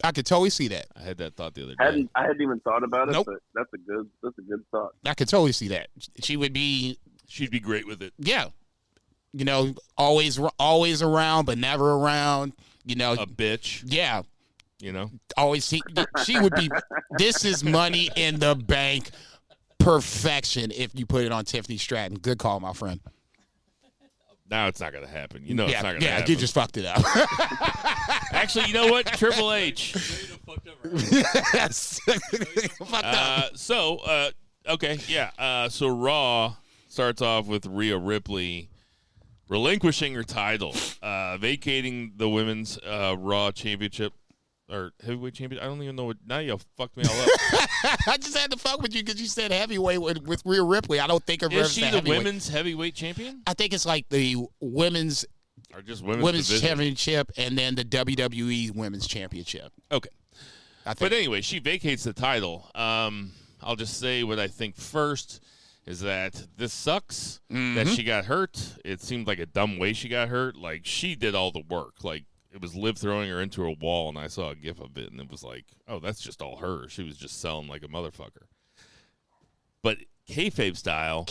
I could totally see that. I had that thought the other day. I hadn't even thought about it, Nope. but that's a good thought. I could totally see that. She'd be great with it. Yeah. Always around, but never around. A bitch. Yeah. Always she would be. This is Money in the Bank perfection if you put it on Tiffany Stratton. Good call, my friend. Now it's not going to happen. It's not going to happen. You just fucked it up. Actually, you know what? Triple H. Yes. Okay, yeah. So Raw starts off with Rhea Ripley relinquishing her title, vacating the women's Raw championship or heavyweight championship. I don't even know what. Now you fucked me all up. I just had to fuck with you because you said heavyweight with Rhea Ripley. I don't think of her Is as she the women's heavyweight champion? I think it's like the women's championship and then the WWE women's championship. Okay. But anyway, she vacates the title. I'll just say what I think first is that this sucks that she got hurt. It seemed like a dumb way she got hurt. Like, she did all the work. Like, it was Liv throwing her into a wall, and I saw a gif of it, and it was like, oh, that's just all her. She was just selling like a motherfucker. But kayfabe style,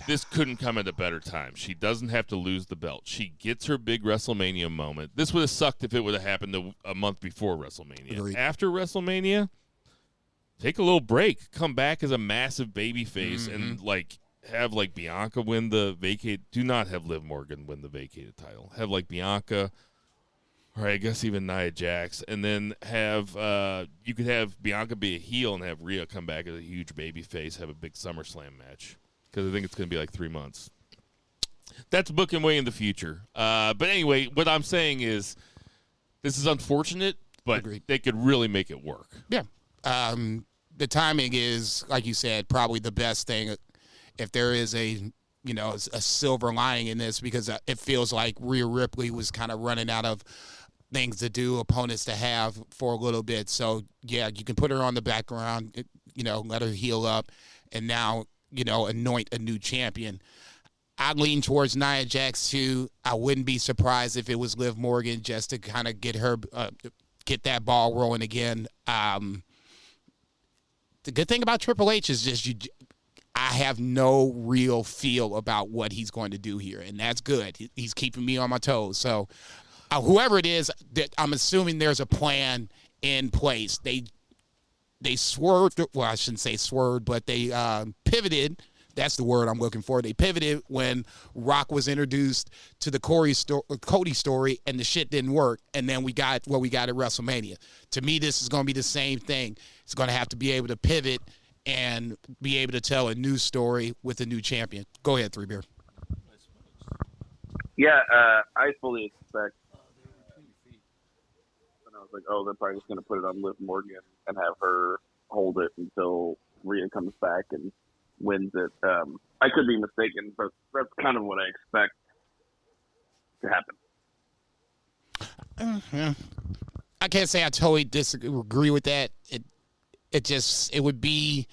this couldn't come at a better time. She doesn't have to lose the belt. She gets her big WrestleMania moment. This would have sucked if it would have happened a month before WrestleMania. Agreed. After WrestleMania, take a little break. Come back as a massive baby face and, have, Bianca win the vacate. Do not have Liv Morgan win the vacated title. Have, Bianca... Or I guess even Nia Jax, and then have you could have Bianca be a heel and have Rhea come back as a huge baby face, have a big SummerSlam match because I think it's going to be 3 months. That's booking way in the future. But anyway, what I'm saying is this is unfortunate, but they could really make it work. Yeah. The timing is, like you said, probably the best thing. If there is a silver lining in this, because it feels like Rhea Ripley was kind of running out of things to do, opponents to have for a little bit. So, yeah, you can put her on the background, let her heal up, and now, anoint a new champion. I lean towards Nia Jax, too. I wouldn't be surprised if it was Liv Morgan just to kind of get her, get that ball rolling again. The good thing about Triple H is just I have no real feel about what he's going to do here, and that's good. He's keeping me on my toes. So whoever it is, I'm assuming there's a plan in place. They swerved. Well, I shouldn't say swerved, but they pivoted. That's the word I'm looking for. They pivoted when Rock was introduced to the Cody story, and the shit didn't work. And then we got what we got at WrestleMania. To me, this is going to be the same thing. It's going to have to be able to pivot and be able to tell a new story with a new champion. Go ahead, 3 Beer. Yeah, I fully expect. And I was like, oh, they're probably just going to put it on Liv Morgan and have her hold it until Rhea comes back and wins it. I could be mistaken, but that's kind of what I expect to happen. I can't say I totally disagree with that. It would be.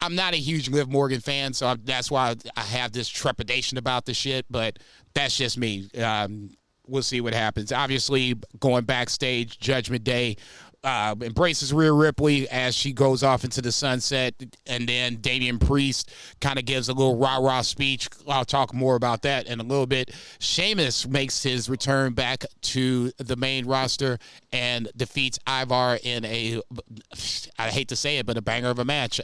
I'm not a huge Liv Morgan fan, so that's why I have this trepidation about the shit. But that's just me. We'll see what happens. Obviously, going backstage, Judgment Day embraces Rhea Ripley as she goes off into the sunset, and then Damian Priest kind of gives a little rah-rah speech. I'll talk more about that in a little bit. Sheamus makes his return back to the main roster and defeats Ivar in a, I hate to say it, but a banger of a match.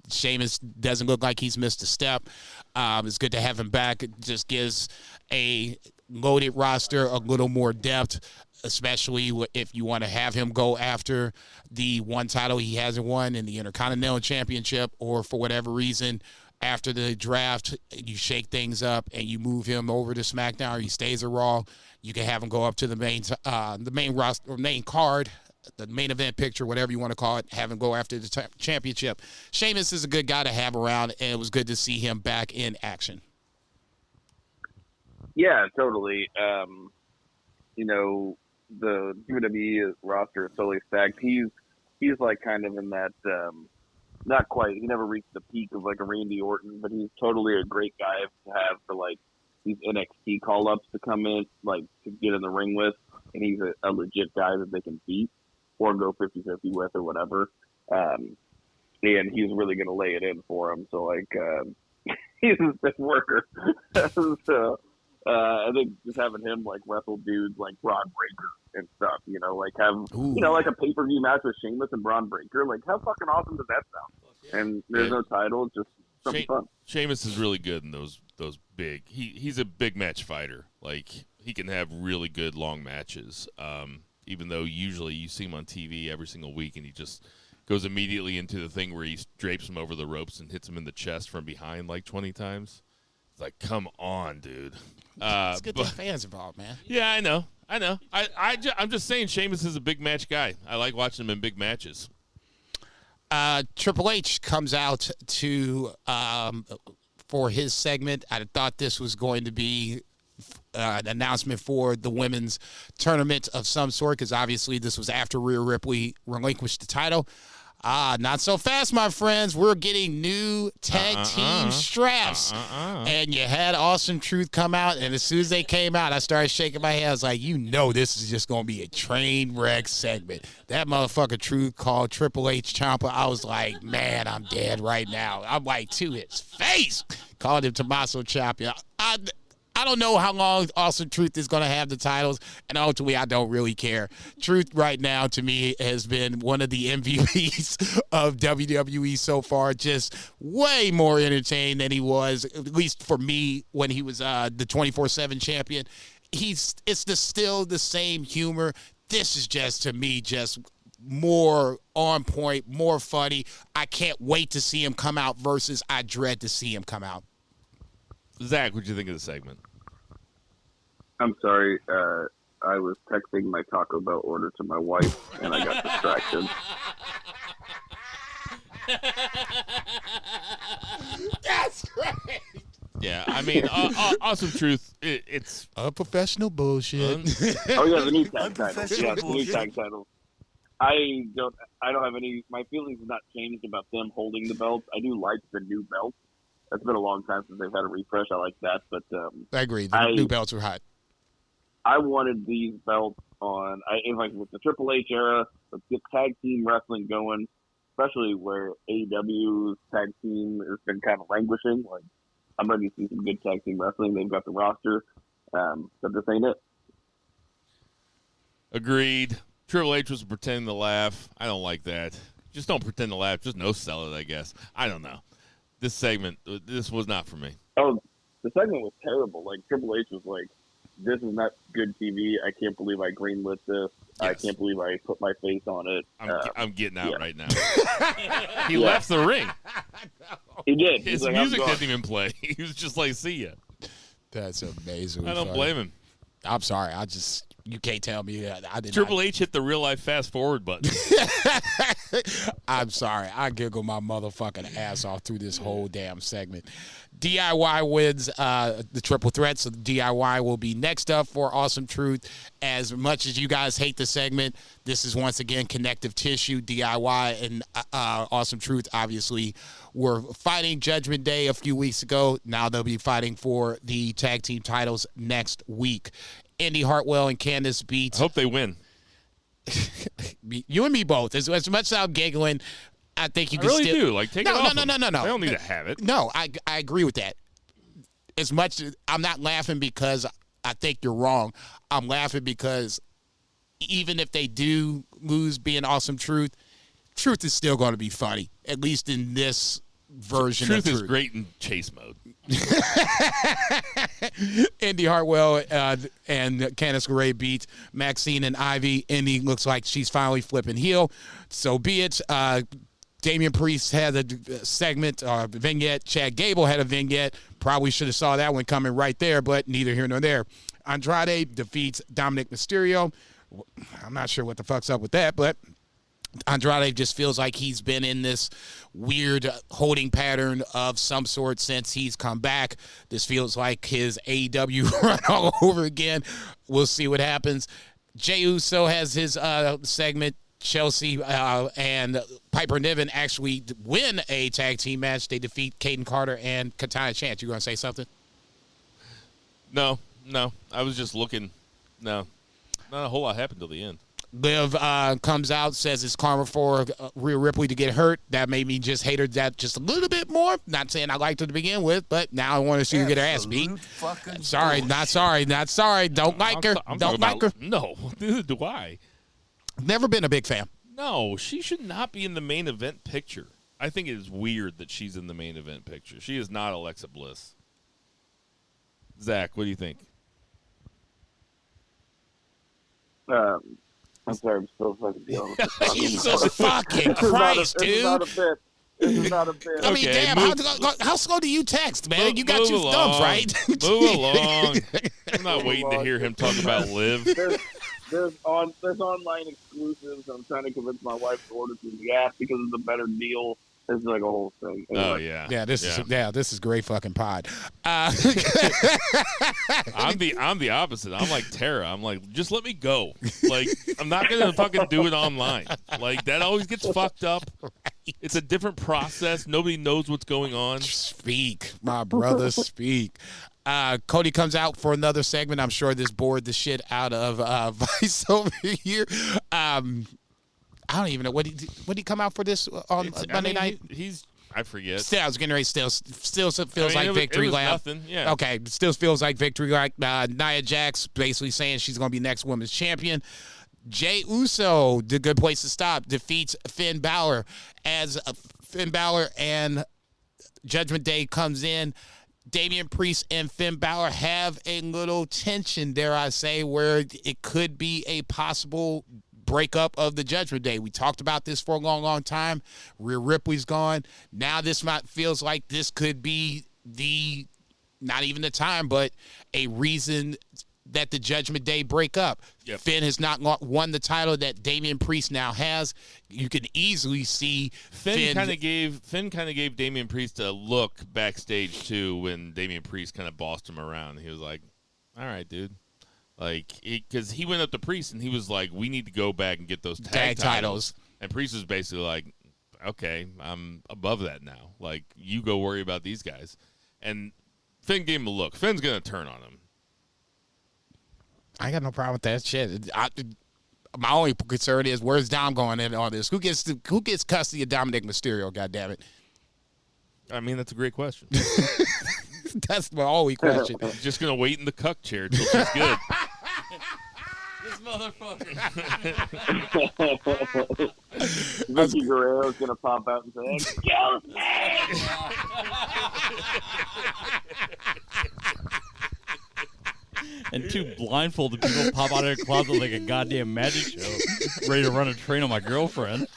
Sheamus doesn't look like he's missed a step. It's good to have him back. It just gives a loaded roster a little more depth, especially if you want to have him go after the one title he hasn't won in the Intercontinental Championship, or for whatever reason, after the draft, you shake things up and you move him over to SmackDown, or he stays at Raw. You can have him go up to the main roster or main card, the main event picture, whatever you want to call it, have him go after the championship. Sheamus is a good guy to have around, and it was good to see him back in action. Yeah, totally. The WWE roster is totally stacked. He's like kind of in that, not quite. He never reached the peak of like a Randy Orton, but he's totally a great guy to have for like these NXT call-ups to come in, like to get in the ring with, and he's a legit guy that they can beat or go 50-50 with or whatever. And he's really going to lay it in for him. So like, he's a stiff worker. So. I think just having him like wrestle dudes like Braun Breaker and stuff, like have like a pay-per-view match with Sheamus and Braun Breaker, like how fucking awesome does that sound? Yeah. And there's no title, it's just something fun. Sheamus is really good in those big. He's a big match fighter. Like he can have really good long matches. Even though usually you see him on TV every single week and he just goes immediately into the thing where he drapes him over the ropes and hits him in the chest from behind like 20 times. It's like, come on, dude. Let's get the fans involved, man. Yeah, I know. I'm just saying Sheamus is a big match guy. I like watching him in big matches. Triple H comes out to for his segment. I thought this was going to be an announcement for the women's tournament of some sort, because obviously this was after Rhea Ripley relinquished the title. Not so fast, my friends. We're getting new tag team straps. And you had Awesome Truth come out, and as soon as they came out, I started shaking my head. I was like, this is just going to be a train wreck segment. That motherfucker Truth called Triple H Ciampa. I was like, man, I'm dead right now. I'm like, to his face. Called him Tommaso Ciampa. I don't know how long Awesome Truth is going to have the titles, and ultimately I don't really care. Truth right now, to me, has been one of the MVPs of WWE so far, just way more entertaining than he was, at least for me, when he was the 24/7 champion. It's still the same humor. This is just, to me, just more on point, more funny. I can't wait to see him come out versus I dread to see him come out. Zach, what'd you think of the segment? I'm sorry. I was texting my Taco Bell order to my wife, and I got distracted. That's great. Yeah, I mean, Awesome Truth, it's unprofessional bullshit. Oh yeah, the new tag title. Yeah, the new tag title. I don't have any. My feelings have not changed about them holding the belts. I do like the new belts. It's been a long time since they've had a refresh. I like that, but I agree. The new belts are hot. I wanted these belts on. With the Triple H era, let's get tag team wrestling going, especially where AEW's tag team has been kind of languishing. Like, I'm ready to see some good tag team wrestling. They've got the roster, but this ain't it. Agreed. Triple H was pretending to laugh. I don't like that. Just don't pretend to laugh. Just no sell it, I guess. I don't know. This segment, this was not for me. Oh, the segment was terrible. Like, Triple H was like, this is not good TV. I can't believe I greenlit this. Yes. I can't believe I put my face on it. I'm getting out right now. He left the ring. He did. His music didn't even play. He was just like, see ya. That's amazing. I don't blame him. I'm sorry. I just You can't tell me that. I did Triple H hit the real life fast forward button. I'm sorry. I giggle my motherfucking ass off through this whole damn segment. DIY wins the triple threat, so DIY will be next up for Awesome Truth. As much as you guys hate the segment, this is once again connective tissue. DIY and Awesome Truth obviously were fighting Judgment Day a few weeks ago. Now they'll be fighting for the tag team titles next week. Indy Hartwell and Candice beat. I hope they win. You and me both. As much as I'm giggling, I think you can really still do. Like, take it off them. No. They don't need to have it. No, I agree with that. As much as I'm not laughing because I think you're wrong. I'm laughing because even if they do lose being Awesome Truth is still going to be funny, at least in this version Truth of Truth. is great in chase mode. Indy Hartwell and Candice LeRae beat Maxine and Ivy. Indy looks like she's finally flipping heel. So be it. Damian Priest had a segment, vignette. Chad Gable had a vignette. Probably should have saw that one coming right there, but neither here nor there. Andrade defeats Dominic Mysterio. I'm not sure what the fuck's up with that, but Andrade just feels like he's been in this weird holding pattern of some sort since he's come back. This feels like his AEW run all over again. We'll see what happens. Jey Uso has his segment. Chelsea and Piper Niven actually win a tag team match. They defeat Caden Carter and Katana Chance. You going to say something? No. I was just looking. No. Not a whole lot happened till the end. Liv comes out, says it's karma for Rhea Ripley to get hurt. That made me just hate her that just a little bit more. Not saying I liked her to begin with, but now I want to see her get her ass beat. Sorry, not sorry. Don't like her. Don't like her. No, neither do I. Never been a big fan. No, she should not be in the main event picture. I think it is weird that she's in the main event picture. She is not Alexa Bliss. Zach, what do you think? I'm sorry, I'm still fucking dealing with this. Jesus fucking Christ, dude. This is not a bit. This is not a bit. I mean, Okay, damn, how slow do you text, man? You got your thumbs, right? Move along. I'm not waiting to hear him talk about Liv. There's online exclusives. I'm trying to convince my wife to order through the app because it's a better deal. It's like a whole thing. Oh yeah. Yeah, this is great fucking pod. I'm the opposite. I'm like Tara. I'm like, just let me go. Like, I'm not gonna fucking do it online. Like, that always gets fucked up. Right. It's a different process. Nobody knows what's going on. Speak, my brother, speak. Cody comes out for another segment. I'm sure this bored the shit out of Vice over here. I don't even know what he come out for this on Monday night. I forget. Still, I was getting ready. Still feels like victory lap. Nothing. Yeah. Okay, still feels like victory lap. Nia Jax basically saying she's going to be next women's champion. Jey Uso, the good place to stop, defeats Finn Balor as Finn Balor and Judgment Day comes in. Damian Priest and Finn Balor have a little tension, dare I say, where it could be a possible breakup of the Judgment Day. We talked about this for a long, long time. Rhea Ripley's gone. Now this feels like this could be not even the time, but a reason that the Judgment Day break up. Yep. Finn has not won the title that Damian Priest now has. You can easily see Finn kind of gave Damian Priest a look backstage too when Damian Priest kind of bossed him around. He was like, "All right, dude." Like, because he went up to Priest and he was like, "We need to go back and get those tag titles." And Priest was basically like, "Okay, I'm above that now. Like, you go worry about these guys." And Finn gave him a look. Finn's gonna turn on him. I got no problem with that shit. My only concern is where's Dom going in on this? Who gets custody of Dominic Mysterio? God damn it! I mean, that's a great question. That's my only question. He's just gonna wait in the cuck chair till she's good. This motherfucker. Vicky Guerrero's gonna pop out and say, "Excuse me." And two blindfolded people pop out of their closet like a goddamn magic show, ready to run a train on my girlfriend.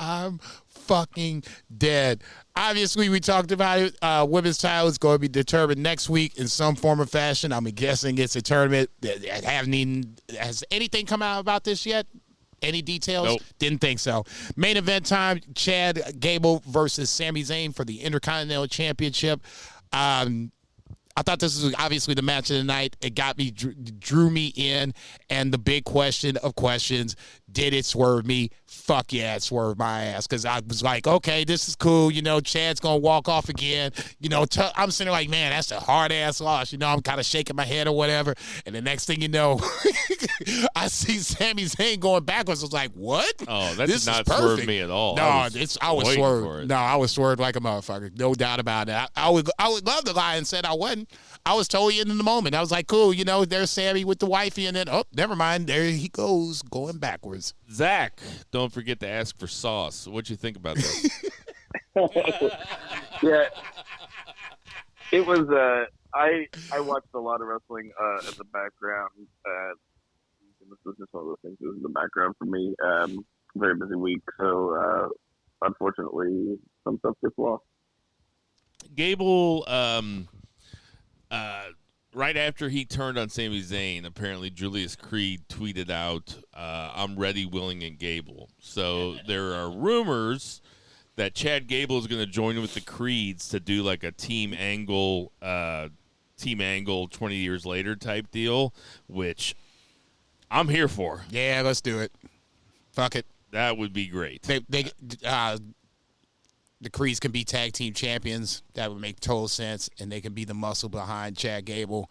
I'm fucking dead. Obviously, we talked about it. Women's title is going to be determined next week in some form or fashion. I'm guessing it's a tournament. Has anything come out about this yet? Any details? Nope. Didn't think so. Main event time, Chad Gable versus Sami Zayn for the Intercontinental Championship. I thought this was obviously the match of the night. It got me, drew me in, and the big question of questions, did it swerve me? Fuck yeah, it swerved my ass, because I was like, okay, this is cool. Chad's going to walk off again. I'm sitting there like, man, that's a hard-ass loss. I'm kind of shaking my head or whatever, and the next thing you know, I see Sami Zayn going backwards. I was like, what? Oh, that This did not is perfect. swerve me at all. No, I was waiting swerved. for it. No, I was swerved like a motherfucker. No doubt about it. I would love to lie and said I wasn't. I was totally in the moment. I was like, cool, there's Sammy with the wifey, and then, oh, never mind. There he goes, going backwards. Zach, don't forget to ask for sauce. What'd you think about this? Yeah, it was. I watched a lot of wrestling in the background. And this was just one of those things that was in the background for me. Very busy week, so unfortunately, some stuff gets lost. Gable, right after he turned on Sami Zayn, apparently Julius Creed tweeted out, I'm ready, willing, and Gable. So there are rumors that Chad Gable is going to join with the Creeds to do like a team angle 20 years later type deal, which I'm here for. Yeah, let's do it. Fuck it. That would be great. The Creeds can be tag team champions. That would make total sense, and they can be the muscle behind Chad Gable.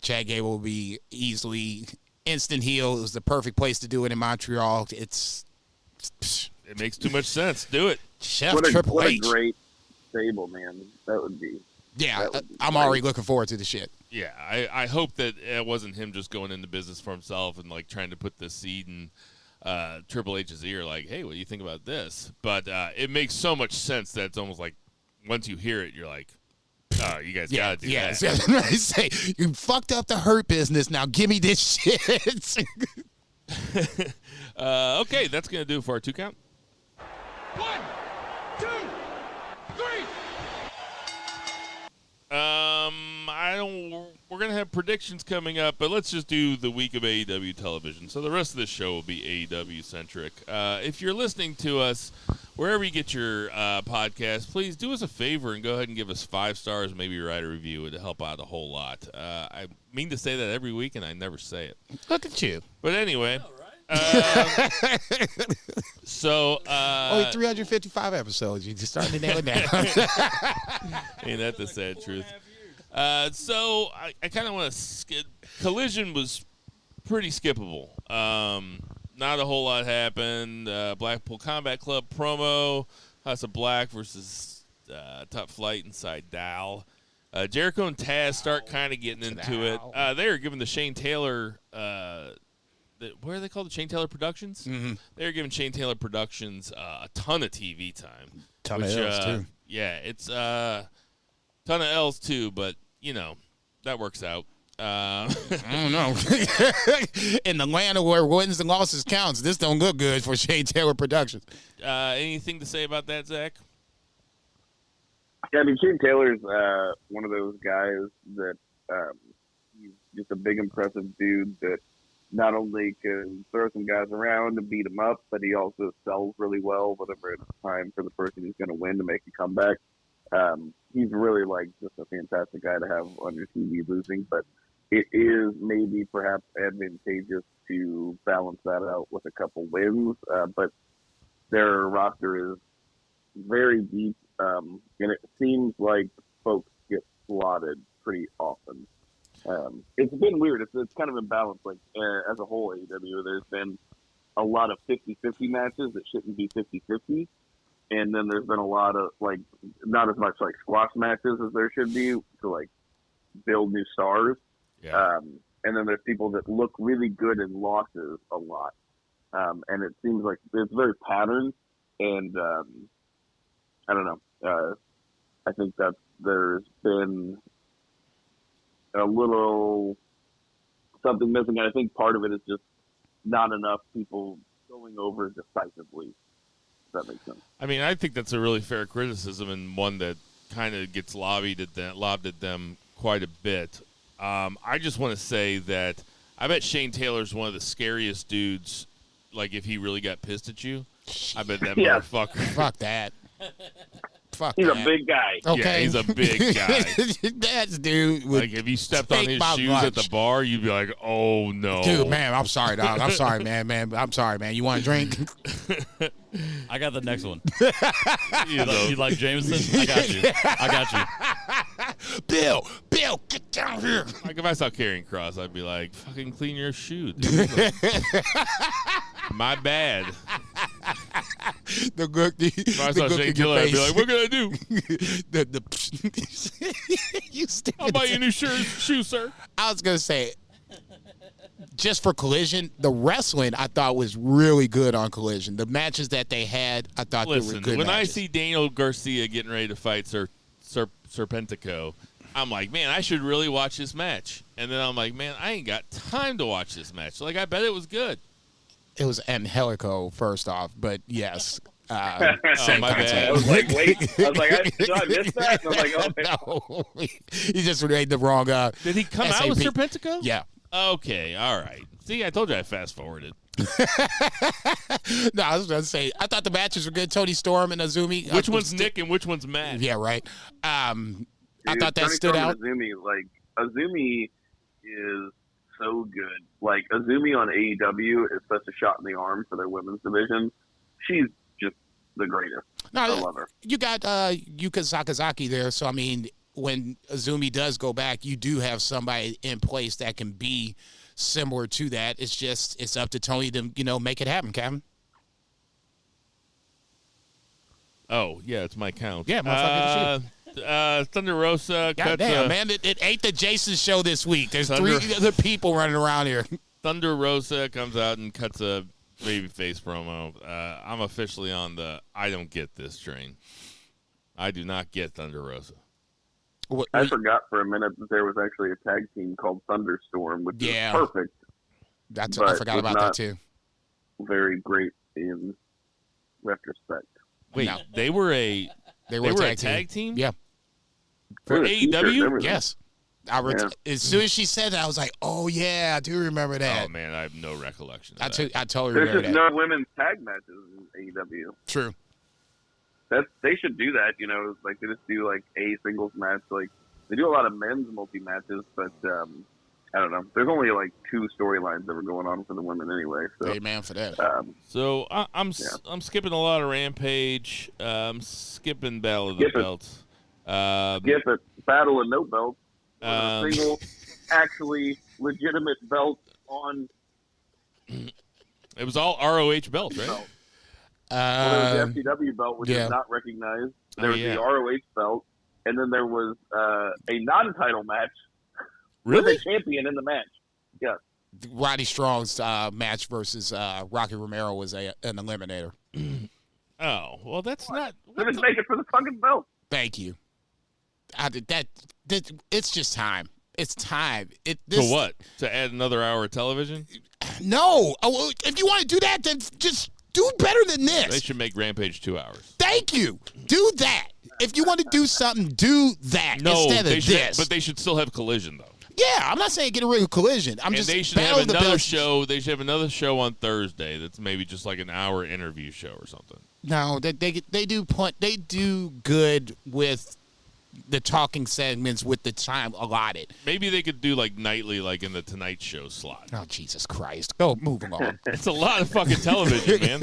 Chad Gable will be easily instant heel. It was the perfect place to do it in Montreal. It makes too much sense. Do it. Chef Triple H. What a great stable, man. That would be. Yeah, that would be I'm great. already looking forward to the shit. Yeah, I hope that it wasn't him just going into business for himself and like trying to put the seed in Triple H's ear, like, hey, what do you think about this? But it makes so much sense that it's almost like once you hear it, you're like, oh, you guys gotta do that. That's what I say. You fucked up the Hurt business. Now give me this shit. Okay, that's gonna do it for our 2 count. 1, 2, 3. We're gonna have predictions coming up, but let's just do the week of AEW television. So the rest of this show will be AEW centric. If you're listening to us wherever you get your podcast, please do us a favor and go ahead and give us 5 stars, maybe write a review. It would help out a whole lot. I mean to say that every week, and I never say it. Look at you. But anyway. So only 355 episodes. You just starting to nail it down. Ain't that the sad truth? So I kind of want to skip. Collision was pretty skippable. Not a whole lot happened. Blackpool Combat Club promo. House of Black versus Top Flight inside Dow. Jericho and Taz start kind of getting into it. They were giving the Shane Taylor. What are they called? The Shane Taylor Productions? Mm-hmm. They're giving Shane Taylor Productions a ton of TV time. Ton of L's, too. Yeah, it's a ton of L's, too, but, that works out. I don't know. In the land where wins and losses counts, this don't look good for Shane Taylor Productions. Anything to say about that, Zach? Yeah, I mean, Shane Taylor's one of those guys that he's just a big, impressive dude that not only can throw some guys around and beat them up, but he also sells really well whenever it's time for the person who's going to win to make a comeback. He's really like just a fantastic guy to have on your TV losing, but it is maybe perhaps advantageous to balance that out with a couple wins. But their roster is very deep, and it seems like folks get slotted pretty often. It's been weird. It's kind of imbalanced. Like as a whole, AEW, there's been a lot of 50-50 matches that shouldn't be 50-50. And then there's been a lot of, like, not as much, like, squash matches as there should be to, like, build new stars. Yeah. And then there's people that look really good in losses a lot. And it seems like it's very patterned. And I don't know. I think that there's been a little something missing. And I think part of it is just not enough people going over decisively. that makes sense. I mean, I think that's a really fair criticism and one that kind of gets lobbed at them quite a bit. I just want to say that I bet Shane Taylor's one of the scariest dudes. Like, if he really got pissed at you, I bet that motherfucker. Fuck that. Fuck He's that. a big guy. Okay. Yeah, he's a big guy. That's dude. Like, if you stepped on his shoes at the bar, you'd be like, oh, no. Dude, man, I'm sorry, dog. I'm sorry, man. I'm sorry, man. You want a drink? I got the next one. You like Jameson? I got you. Bill, get down here. Like, if I saw Karrion Kross, I'd be like, fucking clean your shoe, dude. My bad. If I saw Shane Taylor, I'd be like, what can I do? You stupid. I'll buy you a new shoe, sir. I was going to say, just for Collision, the wrestling I thought was really good on Collision. The matches that they had, I thought they were good when matches. I see Daniel Garcia getting ready to fight Serpentico, I'm like, man, I should really watch this match. And then I'm like, man, I ain't got time to watch this match. Like, I bet it was good. It was Angelico, first off, but yes. Oh, Same my concept. bad. I was like, wait. I was like, did I miss that? And I was like, oh, No, he just made the wrong. Did he come out with Serpentico? Yeah. Okay, all right. See, I told you I fast-forwarded. No, I was going to say, I thought the matches were good. Tony Storm and Azumi. Which one's Nick and which one's Matt? Yeah, right. I thought that Tony stood Storm out. and Azumi is so good. Like, Azumi on AEW is such a shot in the arm for their women's division. She's just the greatest. No, I love her. You got Yuka Sakazaki there, so I mean, when Azumi does go back, you do have somebody in place that can be similar to that. It's up to Tony to make it happen, Kevin. Oh, yeah, it's my count. Yeah, motherfucker. Thunder Rosa. God damn, man. It ain't the Jason show this week. There's three other people running around here. Thunder Rosa comes out and cuts a babyface promo. I'm officially on the I don't get this train. I do not get Thunder Rosa. I forgot for a minute that there was actually a tag team called Thunderstorm, which is perfect. I forgot about that, too. Very great in retrospect. Wait, No. they were a tag team? Yeah. For AEW? Yes. As soon as she said that, I was like, oh, yeah, I do remember that. Oh, man, I have no recollection of I that. totally There's remember just that. no women's tag matches in AEW. True. They should do that, like they just do like a singles match. Like they do a lot of men's multi-matches, but I don't know. There's only like 2 storylines that were going on for the women anyway. So, Amen for that. So I'm skipping a lot of Rampage. I'm skipping Battle of the Belts. Skip it. Battle of no belts. A single, actually legitimate belt on. It was all ROH belts, right? Belt. Well, there was the FTW belt, which is not recognized. There was the ROH belt, and then there was a non-title match with a champion in the match. Yes. Roddy Strong's match versus Rocky Romero was an eliminator. Oh, well, that's not. They just make it for the fucking belt. Thank you. It's just time. It's time. For what? To add another hour of television? No. Oh, if you want to do that, then just do better than this. They should make Rampage 2 hours. Thank you. Do that. If you want to do something, do that instead of this. But they should still have Collision, though. Yeah, I'm not saying get rid of Collision. They should have another show. They should have another show on Thursday. That's maybe just like an hour interview show or something. No, they do good with the talking segments with the time allotted. Maybe they could do like nightly, like in the Tonight Show slot. Oh, Jesus Christ. Go, moving on. It's a lot of fucking television, man.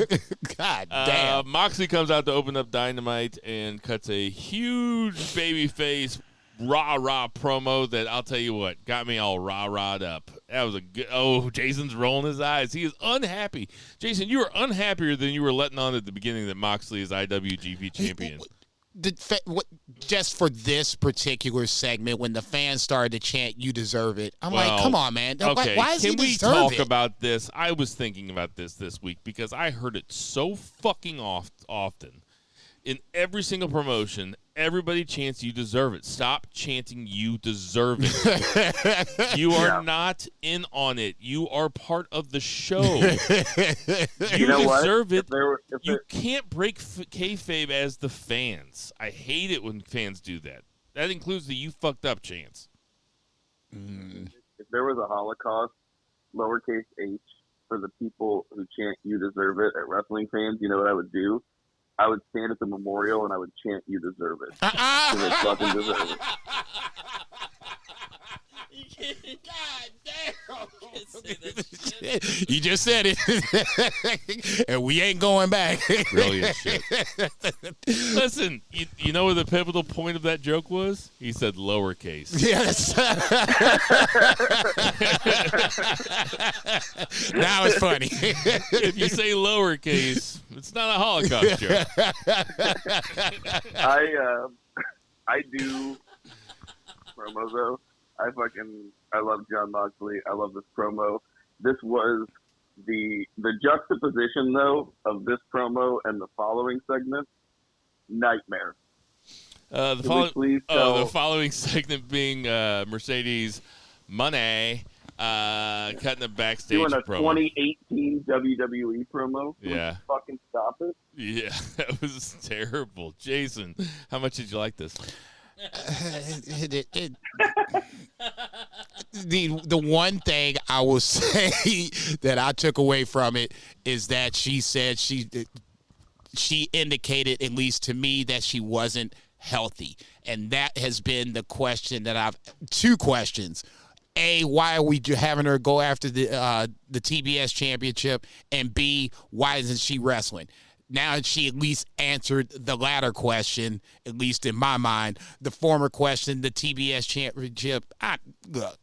God damn. Moxley comes out to open up Dynamite and cuts a huge babyface rah-rah promo that I'll tell you what, got me all rah-rah'd up. That was a good, Jason's rolling his eyes. He is unhappy. Jason, you were unhappier than you were letting on at the beginning that Moxley is IWGP champion. Just for this particular segment, when the fans started to chant, "You deserve it," I'm like, "Come on, man! Okay, why does he can we deserve talk about this? I was thinking about this week because I heard it so fucking often. In every single promotion, everybody chants you deserve it. Stop chanting you deserve it. You are not in on it. You are part of the show. You deserve it. You can't break kayfabe as the fans. I hate it when fans do that. That includes the you fucked up chants. If there was a Holocaust, lowercase h, for the people who chant you deserve it at wrestling fans, you know what I would do? I would stand at the memorial and I would chant you deserve it. Because they fucking deserve it. God damn. You just said it. And we ain't going back. Brilliant shit. Listen, you know what the pivotal point of that joke was? He said lowercase. Yes. Now it's funny. If you say lowercase, it's not a Holocaust joke. I do promos though. I love John Moxley. I love this promo. This was the juxtaposition though of this promo and the following segment. Nightmare. The following segment being Mercedes Money cutting the backstage doing a promo. 2018 WWE promo. Yeah. Fucking stop it. Yeah, that was terrible. Jason, how much did you like this? The one thing I will say that I took away from it is that she said she indicated, at least to me, that she wasn't healthy. And that has been the question that two questions. A, why are we having her go after the TBS championship? And B, why isn't she wrestling? Now she at least answered the latter question, at least in my mind. The former question, the TBS championship, look,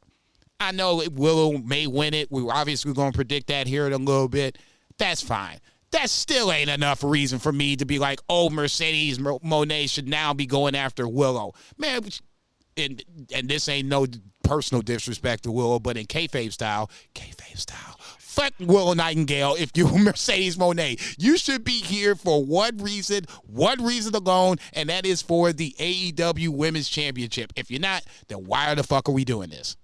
I know Willow may win it. We're obviously going to predict that here in a little bit. That's fine. That still ain't enough reason for me to be like, oh, Mercedes Moné should now be going after Willow. Man, and this ain't no personal disrespect to Willow, but in kayfabe style, fuck Willow Nightingale if you're Mercedes Moné. You should be here for one reason alone, and that is for the AEW Women's Championship. If you're not, then why the fuck are we doing this?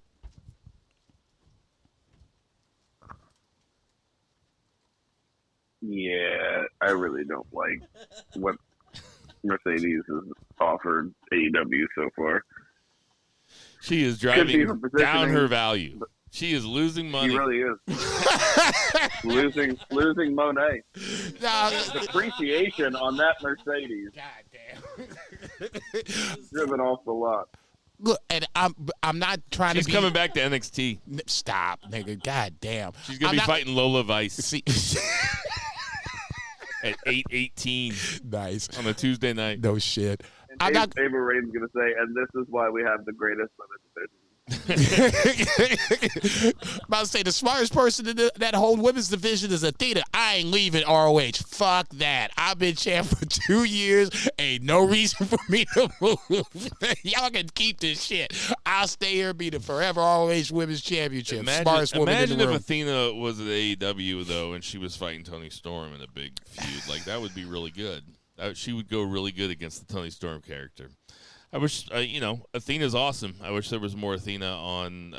Yeah, I really don't like what Mercedes has offered AEW so far. She is driving down her value. She is losing money. She really is. losing Monet. Depreciation on that Mercedes. God damn. Driven off the lot. Look, and I'm not trying She's to be... coming back to NXT. Stop, nigga. God damn. She's going to be fighting Lola Vice. See... At 8:18. Nice. On a Tuesday night. No shit. And David Rain's going to say, and this is why we have the greatest women's division. About to say the smartest person in that whole women's division is Athena. I ain't leaving ROH. Fuck that. I've been champ for 2 years. Ain't no reason for me to move. Y'all can keep this shit. I'll stay here and be the forever ROH Women's Championship. Smartest woman in the room. Imagine if Athena was at AEW though, and she was fighting Toni Storm in a big feud. Like that would be really good. She would go really good against the Toni Storm character. I wish, Athena's awesome. I wish there was more Athena on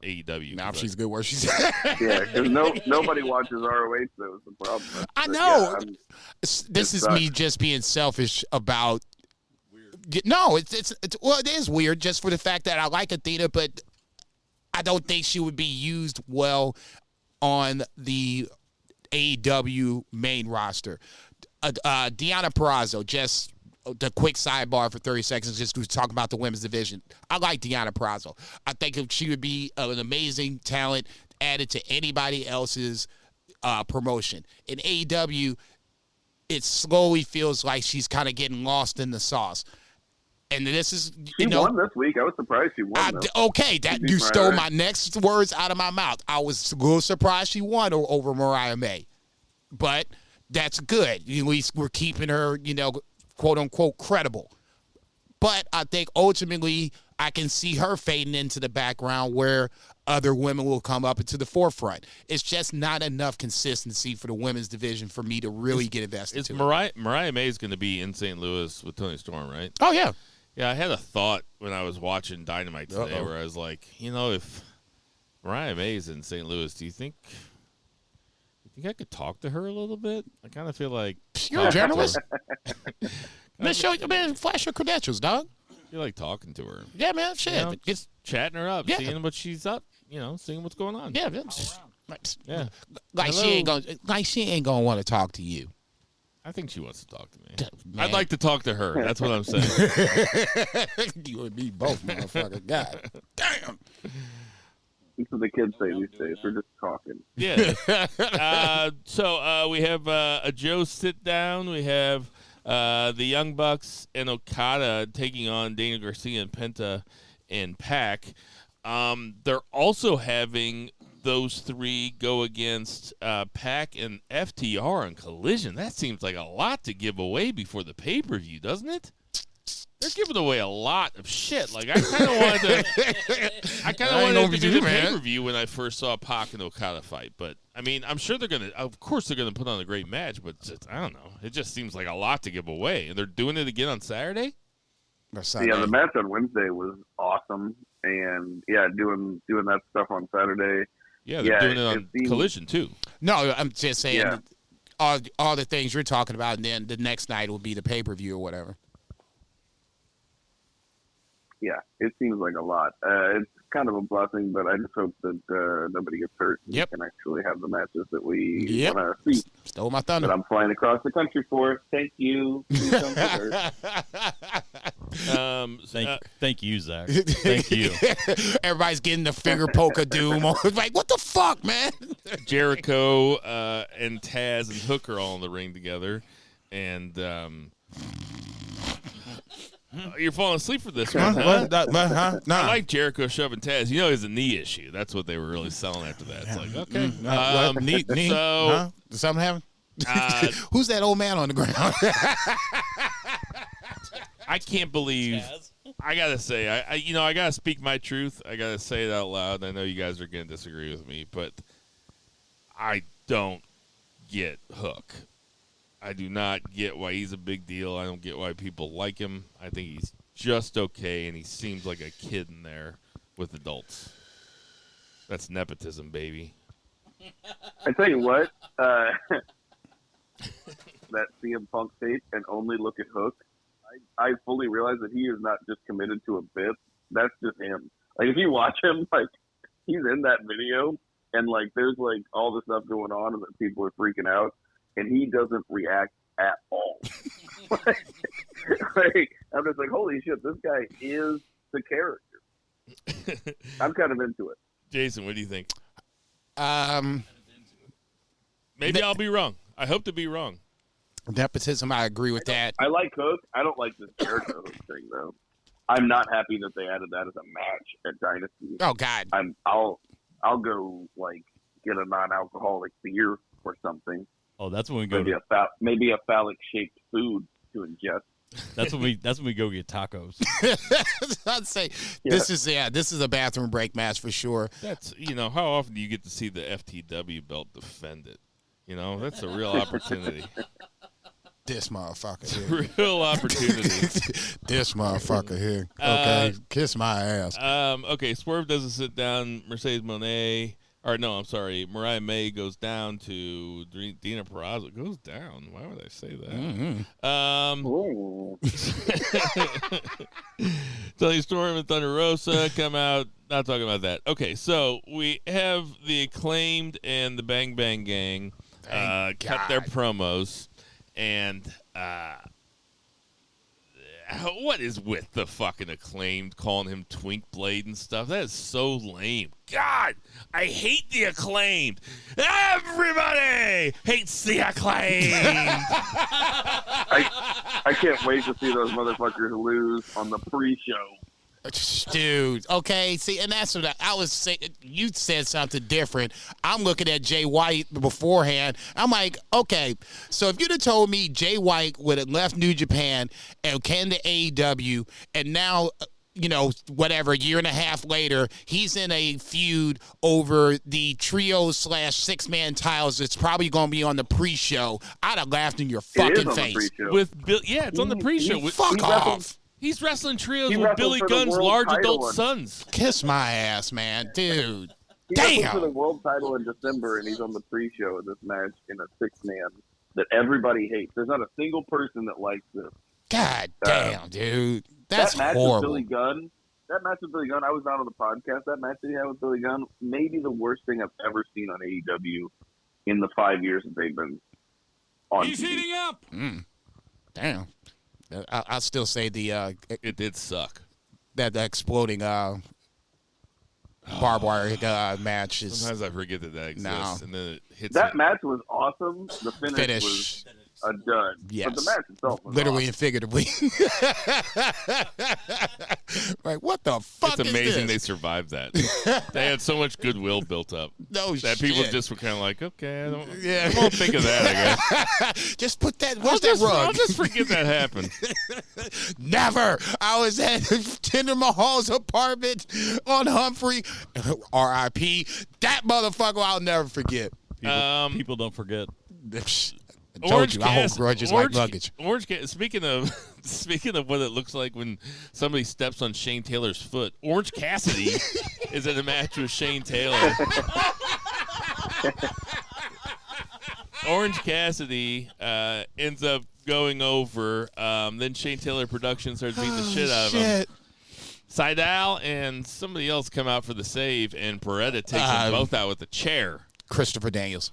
AEW. Now she's good where she's at. Yeah, because nobody watches ROH, though, is the problem. I know. Yeah, this is me just being selfish about... No, it's well, it is weird just for the fact that I like Athena, but I don't think she would be used well on the AEW main roster. Deonna Purrazzo, just... the quick sidebar for 30 seconds just to talk about the women's division. I like Deonna Purrazzo. I think she would be an amazing talent added to anybody else's promotion. In AEW, it slowly feels like she's kind of getting lost in the sauce. And this is, she won this week. I was surprised she won. Okay, you stole my next words out of my mouth. I was a little surprised she won over Mariah May. But that's good. At least we're keeping her, quote unquote, credible. But I think ultimately I can see her fading into the background where other women will come up into the forefront. It's just not enough consistency for the women's division for me to really get invested. Is Mariah May is going to be in St. Louis with Tony Storm, right? Oh, yeah. Yeah, I had a thought when I was watching Dynamite today where I was like, if Mariah May's in St. Louis, do you think I could talk to her a little bit? I kind of feel like you're a journalist. Man, flash your credentials, dog. I feel like talking to her. Yeah, man, shit. Just chatting her up, seeing what she's up, seeing what's going on. Yeah, yeah. Like she ain't gonna want to talk to you. I think she wants to talk to me. Man. I'd like to talk to her. That's what I'm saying. You and me both, motherfucker. God damn. That's what the kids say these days. We're just talking. Yeah. So we have a Joe sit down. We have the Young Bucks and Okada taking on Dana Garcia and Penta and Pac. They're also having those three go against Pac and FTR on Collision. That seems like a lot to give away before the pay-per-view, doesn't it? They're giving away a lot of shit. Like, I kind of wanted to do the pay-per-view when I first saw Pac and Okada fight. But, I mean, I'm sure they're going to put on a great match, but I don't know. It just seems like a lot to give away. And they're doing it again on Saturday? Yeah, the match on Wednesday was awesome. And, yeah, doing that stuff on Saturday. Yeah, they're doing it on Collision, too. No, I'm just saying all the things you're talking about, and then the next night will be the pay-per-view or whatever. Yeah, it seems like a lot. It's kind of a blessing, but I just hope that nobody gets hurt and we can actually have the matches that we want to see. Stole my thunder. That I'm flying across the country for. Thank you. Please don't get hurt. Thank you, Zach. Thank you. Everybody's getting the finger poke of doom. Like, what the fuck, man? Jericho and Taz and Hook are all in the ring together. And you're falling asleep for this one, huh? Nah. I like Jericho shoving Taz. He has a knee issue. That's what they were really selling after that. It's like, okay. Knee? So, huh? Did something happen? Who's that old man on the ground? I can't believe. I gotta say, I gotta speak my truth. I gotta say it out loud. I know you guys are gonna disagree with me, but I don't get Hook. I do not get why he's a big deal. I don't get why people like him. I think he's just okay, and he seems like a kid in there with adults. That's nepotism, baby. I tell you what, that CM Punk tape and only look at Hook, I fully realize that he is not just committed to a bit. That's just him. Like, if you watch him, like, he's in that video, and, like, there's, like, all this stuff going on, and that people are freaking out. And he doesn't react at all. like, I'm just like, holy shit, this guy is the character. I'm kind of into it. Jason, what do you think? Maybe I'll be wrong. I hope to be wrong. Nepotism, I agree with that. I like Hook. I don't like this Jericho thing, though. I'm not happy that they added that as a match at Dynasty. Oh, God. I'll go, like, get a non-alcoholic beer or something. Oh, that's when we go. Maybe a phallic-shaped food to ingest. That's when we go get tacos. I'd say this is a bathroom break match for sure. That's how often do you get to see the FTW belt defend it? That's a real opportunity. This motherfucker here. Real opportunity. This motherfucker here. Okay, kiss my ass. Okay, Swerve doesn't sit down. Mercedes Moné. Mariah May goes down to Dina Purrazzo. Goes down. Why would I say that? Tony Storm and Thunder Rosa come out. Not talking about that. Okay, so we have the Acclaimed and the Bang Bang Gang cut their promos. And what is with the fucking Acclaimed calling him Twink Blade and stuff? That is so lame. God, I hate the Acclaimed. Everybody hates the Acclaimed. I can't wait to see those motherfuckers lose on the pre-show. Dude, okay, see, and that's what I was saying. You said something different. I'm looking at Jay White beforehand. I'm like, okay, so if you'd have told me Jay White would have left New Japan and came to AEW, and now, whatever, a year and a half later, he's in a feud over the trio/6-man titles that's probably going to be on the pre-show, I'd have laughed in your fucking face. With Bill, yeah, it's on the pre-show. Fuck off. He's wrestling trios with Billy Gunn's large adult sons. Kiss my ass, man, dude. He wrestled for the world title in December, and he's on the pre-show of this match in a 6-man that everybody hates. There's not a single person that likes this. God damn, dude. That's that match horrible. With Billy Gunn, that match with Billy Gunn, I was not on the podcast. That match that he had with Billy Gunn, maybe the worst thing I've ever seen on AEW in the 5 years that they've been on He's TV. heating up. Damn. I'll still say it did suck. That exploding barbed wire match is. Sometimes I forget that exists, and then it hits. That match was awesome. The finish was a dud. Yes. But the match itself was literally awesome. and figuratively. Like, what the fuck It's is amazing this? they survived that. They had so much goodwill built up. No that shit. people just were kind of like, okay, I won't think of that, I guess. Just put that. Where's that rug? I'll just forget that happened. Never. I was at Jinder Mahal's apartment on Humphrey. R.I.P. That motherfucker I'll never forget. People don't forget. I told you, I hold grudges like luggage. Speaking of what it looks like when somebody steps on Shane Taylor's foot, Orange Cassidy is in a match with Shane Taylor. Orange Cassidy ends up going over. Then Shane Taylor Production starts beating the shit out of him. Seidel and somebody else come out for the save, and Beretta takes them both out with a chair. Christopher Daniels.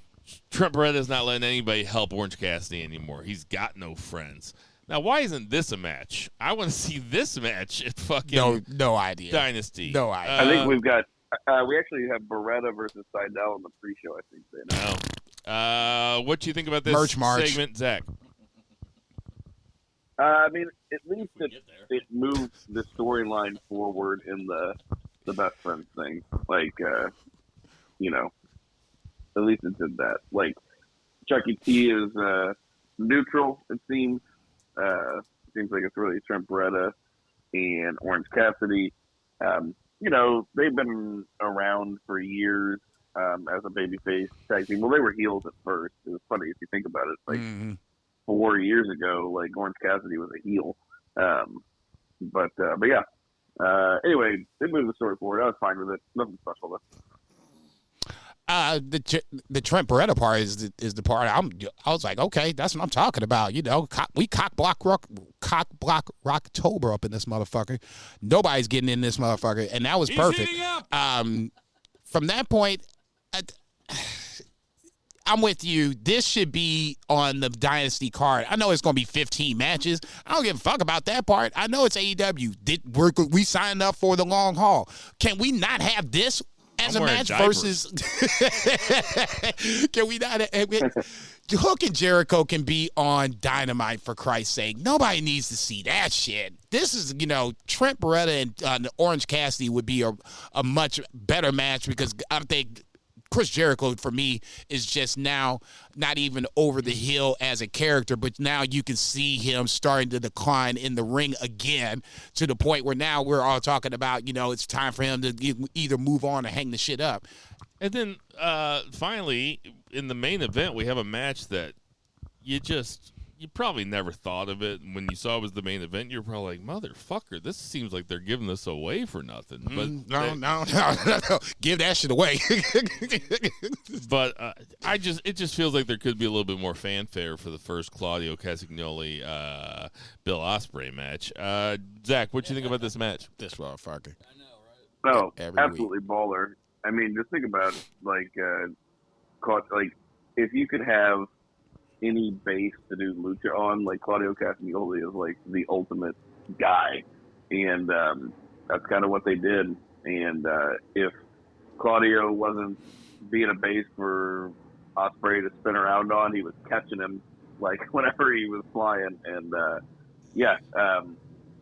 Trent Beretta's not letting anybody help Orange Cassidy anymore. He's got no friends. Now, why isn't this a match? I want to see this match at fucking no idea. Dynasty. No idea. I think we've got we actually have Beretta versus Seidel on the pre-show, I think. What do you think about this segment, Zach? I mean, at least it moved the storyline forward in the best friends thing. Like, at least it did that. Like, Chucky T is neutral, it seems. Seems like it's really Trent Beretta and Orange Cassidy. They've been around for years as a babyface tag team. Well, they were heels at first. It was funny if you think about it. Like, 4 years ago, like, Orange Cassidy was a heel. But yeah. Anyway, they moved the story forward. I was fine with it. Nothing special though. The Trent Beretta part is the part I was like, okay, that's what I'm talking about. We cock block Rocktober up in this motherfucker. Nobody's getting in this motherfucker, and that was perfect. From that point, I'm with you. This should be on the Dynasty card. I know it's going to be 15 matches. I don't give a fuck about that part. I know it's AEW. We signed up for the long haul. Can we not have this as a match versus? Can we not? Hook and Jericho can be on Dynamite, for Christ's sake. Nobody needs to see that shit. This is, Trent Beretta and Orange Cassidy would be a much better match, because I think Chris Jericho, for me, is just now not even over the hill as a character, but now you can see him starting to decline in the ring again, to the point where now we're all talking about, it's time for him to either move on or hang the shit up. And then finally, in the main event, we have a match that you probably never thought of it. When you saw it was the main event, you're probably like, motherfucker, this seems like they're giving this away for nothing. But No. Give that shit away. But it just feels like there could be a little bit more fanfare for the first Claudio Castagnoli Bill Ospreay match. Zach, what do you think about this match? This motherfucker. I know, right? Every absolutely baller. I mean, just think about it, like if you could have any base to do lucha on, like, Claudio Castagnoli is like the ultimate guy, and that's kind of what they did. And if Claudio wasn't being a base for Ospreay to spin around on, he was catching him like whenever he was flying. And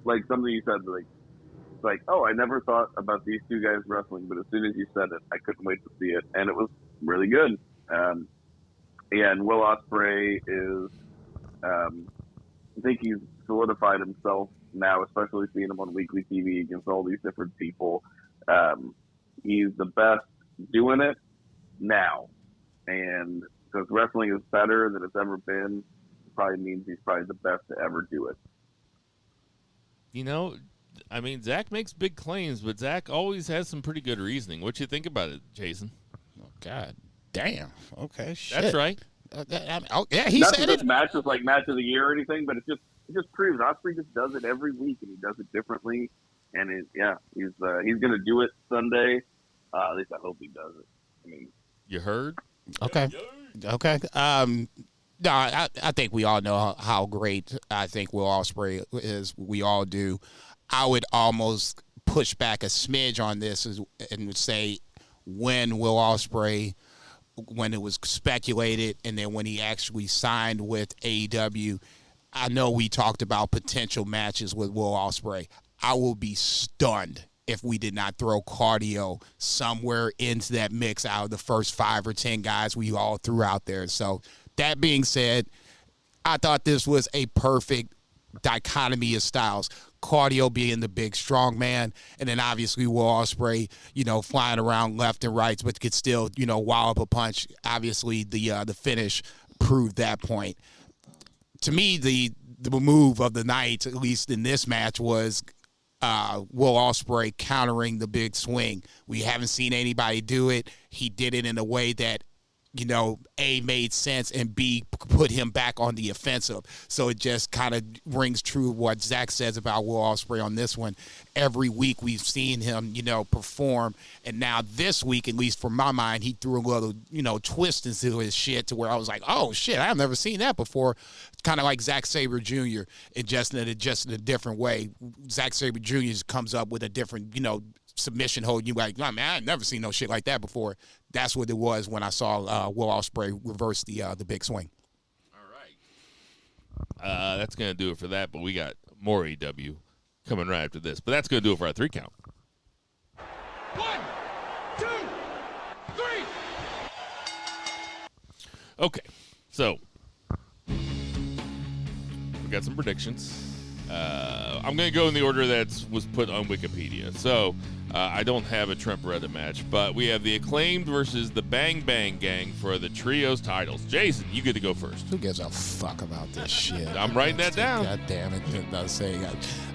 like something you said, like, it's like, oh, I never thought about these two guys wrestling, but as soon as you said it, I couldn't wait to see it, and it was really good. And Will Ospreay is, I think he's solidified himself now, especially seeing him on weekly TV against all these different people. He's the best doing it now, and because wrestling is better than it's ever been, it probably means he's probably the best to ever do it. You know, I mean, Zach makes big claims, but Zach always has some pretty good reasoning. What you think about it, Jason? Oh, God damn. Okay, shit. That's right. Yeah, he Not said that it. this match was like match of the year or anything, but it just proves Ospreay just does it every week, and he does it differently. And he's going to do it Sunday. At least I hope he does it. I mean, you heard? Okay. Okay. No, I think we all know how great I think Will Ospreay is. We all do. I would almost push back a smidge on this and would say when Will Ospreay, when it was speculated and then when he actually signed with AEW, I know we talked about potential matches with Will Ospreay. I will be stunned if we did not throw cardio somewhere into that mix out of the first 5 or 10 guys we all threw out there. So that being said, I thought this was a perfect dichotomy of styles. Cardio being the big strong man, and then obviously Will Ospreay, flying around left and right, but could still, wallop a punch. Obviously the finish proved that point. To me, the move of the night, at least in this match, was Will Ospreay countering the big swing. We haven't seen anybody do it. He did it in a way that, A, made sense, and B, put him back on the offensive. So it just kind of rings true what Zach says about Will Ospreay on this one. Every week we've seen him, perform, and now this week, at least from my mind, he threw a little, twist into his shit to where I was like, oh, shit, I've never seen that before. Kind of like Zack Sabre Jr., just in a different way. Zack Sabre Jr. comes up with a different, submission hold. You like, man, I've never seen no shit like that before. That's what it was when I saw Will Ospreay reverse the big swing. All right. That's going to do it for that, but we got more AEW coming right after this. But that's going to do it for our 3 count. 1, 2, 3. Okay, so we got some predictions. I'm going to go in the order that was put on Wikipedia. So I don't have a Trent Beretta match, but we have the Acclaimed versus the Bang Bang Gang for the Trios titles. Jason, you get to go first. Who gives a fuck about this shit? I'm writing that down. God damn it.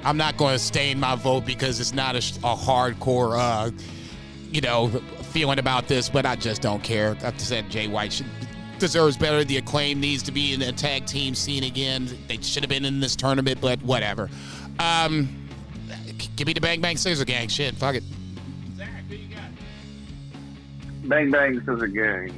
I'm not going to stain my vote because it's not a hardcore, feeling about this, but I just don't care. I said Jay White deserves better. The Acclaim needs to be in the tag team scene again. They should have been in this tournament, but whatever. Give me the Bang Bang Scissor Gang. Shit, fuck it. Zach, who you got? Bang Bang Scissor Gang.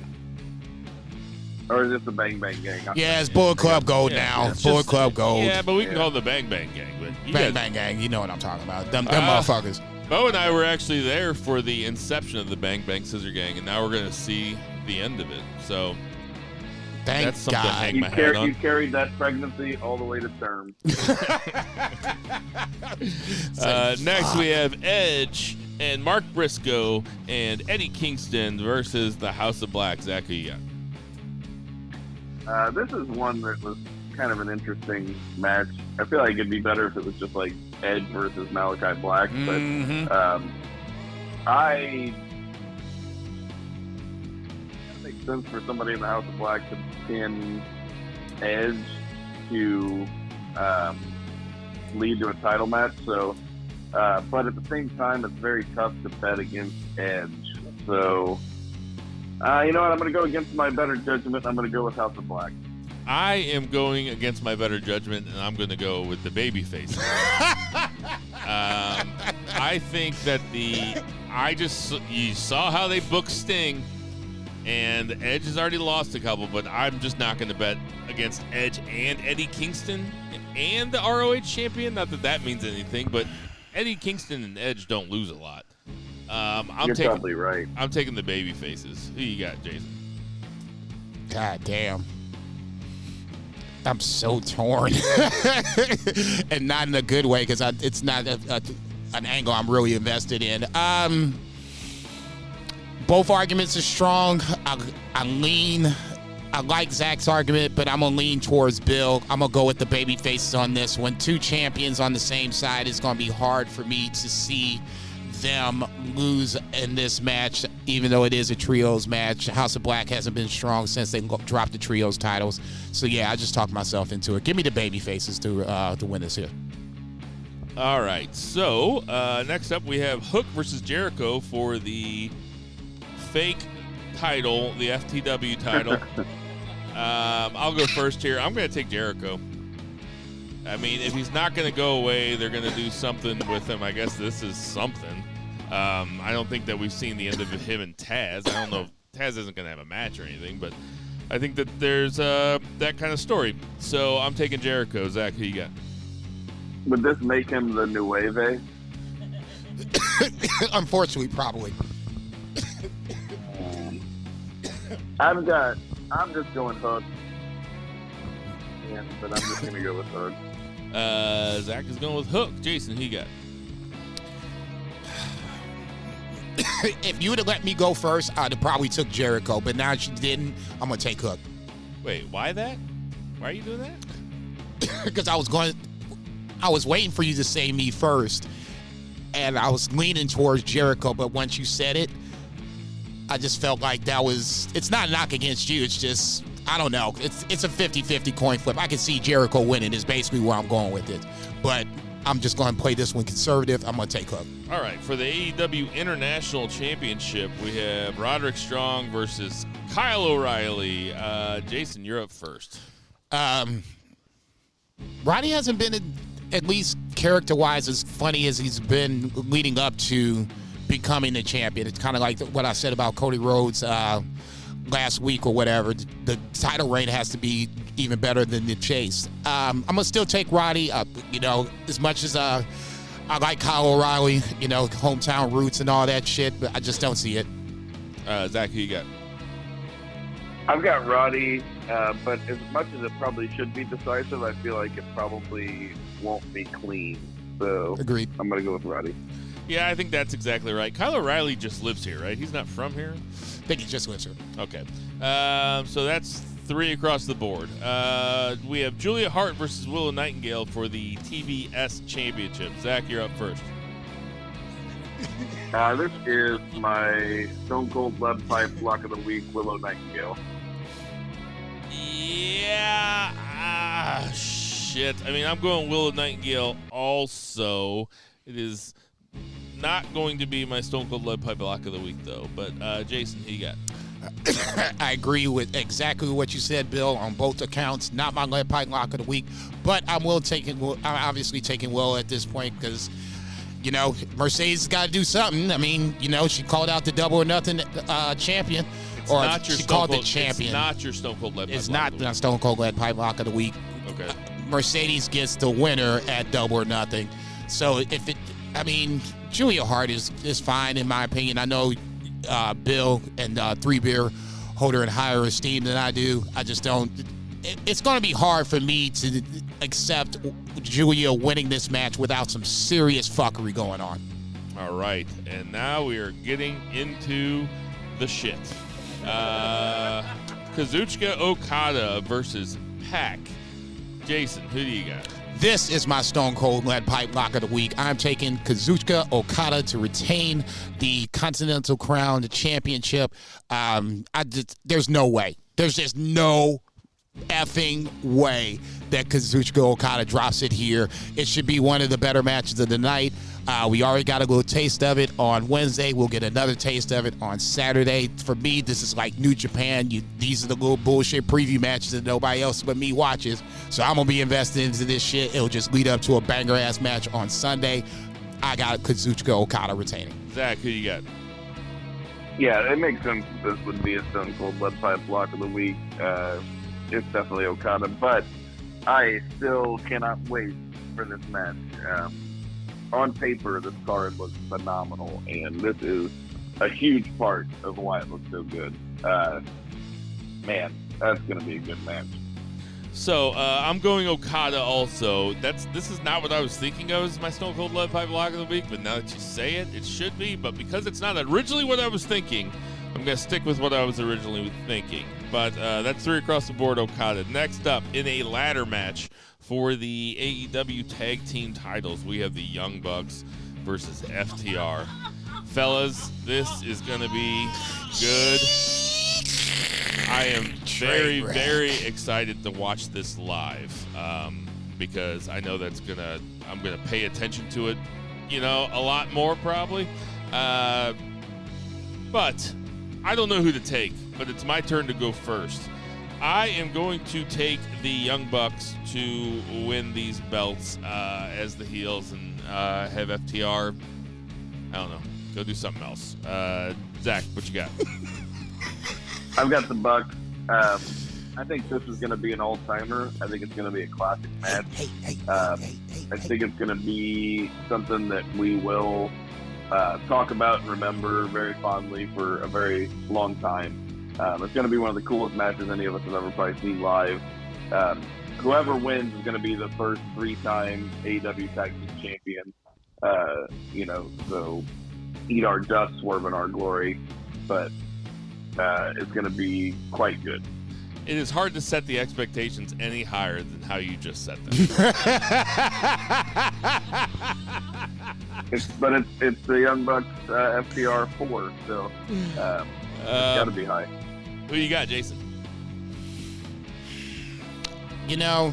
Or is this the Bang Bang Gang? Yeah, it's Bullet Club Gold now. Bullet Club Gold. Yeah, but we can call it the Bang Bang Gang. But Bang Gang, you know what I'm talking about. Them motherfuckers. Bo and I were actually there for the inception of the Bang Bang Scissor Gang, and now we're going to see the end of it. So that's something to hang my hat on. You carried that pregnancy all the way to term. Next, we have Edge and Mark Briscoe and Eddie Kingston versus the House of Black. Zach, who you got? This is one that was kind of an interesting match. I feel like it'd be better if it was just like Edge versus Malachi Black, but it makes sense for somebody in the House of Black to pin Edge to lead to a title match. So, but at the same time, it's very tough to bet against Edge. So, you know what? I'm going to go against my better judgment. I'm going to go with House of Black. I am going against my better judgment, and I'm going to go with the babyface. I think that you saw how they booked Sting, and Edge has already lost a couple, but I'm just not going to bet against Edge and Eddie Kingston and the ROH champion. Not that that means anything, but Eddie Kingston and Edge don't lose a lot. You're probably right. I'm taking the baby faces. Who you got, Jason? God damn. I'm so torn. And not in a good way, because it's not an angle I'm really invested in. Both arguments are strong. I like Zach's argument, but I'm going to lean towards Bill. I'm going to go with the baby faces on this one. Two champions on the same side is going to be hard for me to see them lose in this match, even though it is a trios match. House of Black hasn't been strong since they dropped the trios titles. So, yeah, I just talked myself into it. Give me the baby faces to win this here. All right. So, next up we have Hook versus Jericho for the fake title, the FTW title. I'll go first here. I'm going to take Jericho. I mean, if he's not going to go away, they're going to do something with him. I guess this is something. I don't think that we've seen the end of him and Taz. I don't know if Taz isn't going to have a match or anything, but I think that there's that kind of story. So I'm taking Jericho. Zach, who you got? Would this make him the Nueve? Unfortunately, probably. I'm just going Hook. Yeah, but I'm just going to go with Hook. Zach is going with Hook. Jason, who you got? If you would have let me go first, I'd have probably took Jericho. But now she didn't, I'm going to take Hook. Wait, why that? Why are you doing that? Because I was waiting for you to say me first. And I was leaning towards Jericho. But once you said it, I just felt like it's not a knock against you. It's just, I don't know. It's a 50-50 coin flip. I can see Jericho winning is basically where I'm going with it. But I'm just going to play this one conservative. I'm going to take Hook. All right, for the AEW International Championship, we have Roderick Strong versus Kyle O'Reilly. Jason, you're up first. Roddy hasn't been, at least character-wise, as funny as he's been leading up to becoming the champion. It's kind of like what I said about Cody Rhodes last week or whatever. The title reign has to be even better than the chase. I'm going to still take Roddy. As much as I like Kyle O'Reilly, hometown roots and all that shit, but I just don't see it. Zach, who you got? I've got Roddy, but as much as it probably should be decisive, I feel like it probably won't be clean. So Agreed. I'm going to go with Roddy. Yeah, I think that's exactly right. Kyle O'Reilly just lives here, right? He's not from here? I think he just lives here. Okay. So that's 3 across the board. We have Julia Hart versus Willow Nightingale for the TBS Championship. Zach, you're up first. This is my Stone Cold Lead Pipe Block of the Week, Willow Nightingale. Yeah. Shit. I mean, I'm going Willow Nightingale also. It is not going to be my Stone Cold Lead Pipe Block of the Week, though. But, Jason, who you got? I agree with exactly what you said, Bill, on both accounts. Not my lead pipe lock of the week, but I'm obviously taking Will at this point because, Mercedes got to do something. I mean, she called out the Double or Nothing champion. It's not your she Stone called Cold, the champion. It's not your Stone Cold Lead Pipe It's Block not of the the Stone Cold Lead Pipe Lock of the week. Week. Okay. Mercedes gets the winner at Double or Nothing. So Julia Hart is fine in my opinion. I know Bill and 3 Beer hold her in higher esteem than I do. I just don't. It's going to be hard for me to accept Julia winning this match without some serious fuckery going on. All right, and now we are getting into the shit. Kazuchika Okada versus Pac. Jason, who do you got? This is my Stone Cold Lead Pipe Lock of the Week. I'm taking Kazuchika Okada to retain the Continental Crown, the championship. There's no way. There's just no effing way that Kazuchika Okada drops it here. It should be one of the better matches of the night. We already got a little taste of it on Wednesday. We'll get another taste of it on Saturday. For me, this is like New Japan. These are the little bullshit preview matches that nobody else but me watches. So I'm going to be invested into this shit. It'll just lead up to a banger-ass match on Sunday. I got Kazuchika Okada retaining. Zach, who you got? Yeah, it makes sense that this would be a Stone Cold Lead Pipe Block of the Week. It's definitely Okada, but I still cannot wait for this match. On paper, this card looks phenomenal, and this is a huge part of why it looks so good. Man, that's going to be a good match. So I'm going Okada also. This is not what I was thinking of as my Stone Cold Lead Pipe Lock of the Week, but now that you say it, it should be. But because it's not originally what I was thinking, I'm going to stick with what I was originally thinking. But that's 3 across the board, Okada. Next up, in a ladder match for the AEW Tag Team titles, we have the Young Bucks versus FTR. Fellas, this is going to be good. I am very, very excited to watch this live because I know I'm gonna pay attention to it, a lot more probably. But I don't know who to take, but it's my turn to go first. I am going to take the Young Bucks to win these belts as the heels and have FTR, I don't know, go do something else. Zach, what you got? I've got the Bucks. I think this is going to be an all-timer. I think it's going to be a classic match. I think it's going to be something that we will talk about and remember very fondly for a very long time. It's going to be one of the coolest matches any of us have ever probably seen live. Whoever wins is going to be the first 3-time AEW Tag Team champion. So eat our dust, swerve in our glory. But it's going to be quite good. It is hard to set the expectations any higher than how you just set them. It's the Young Bucks FTR 4, so it's got to be high. Who you got, Jason? I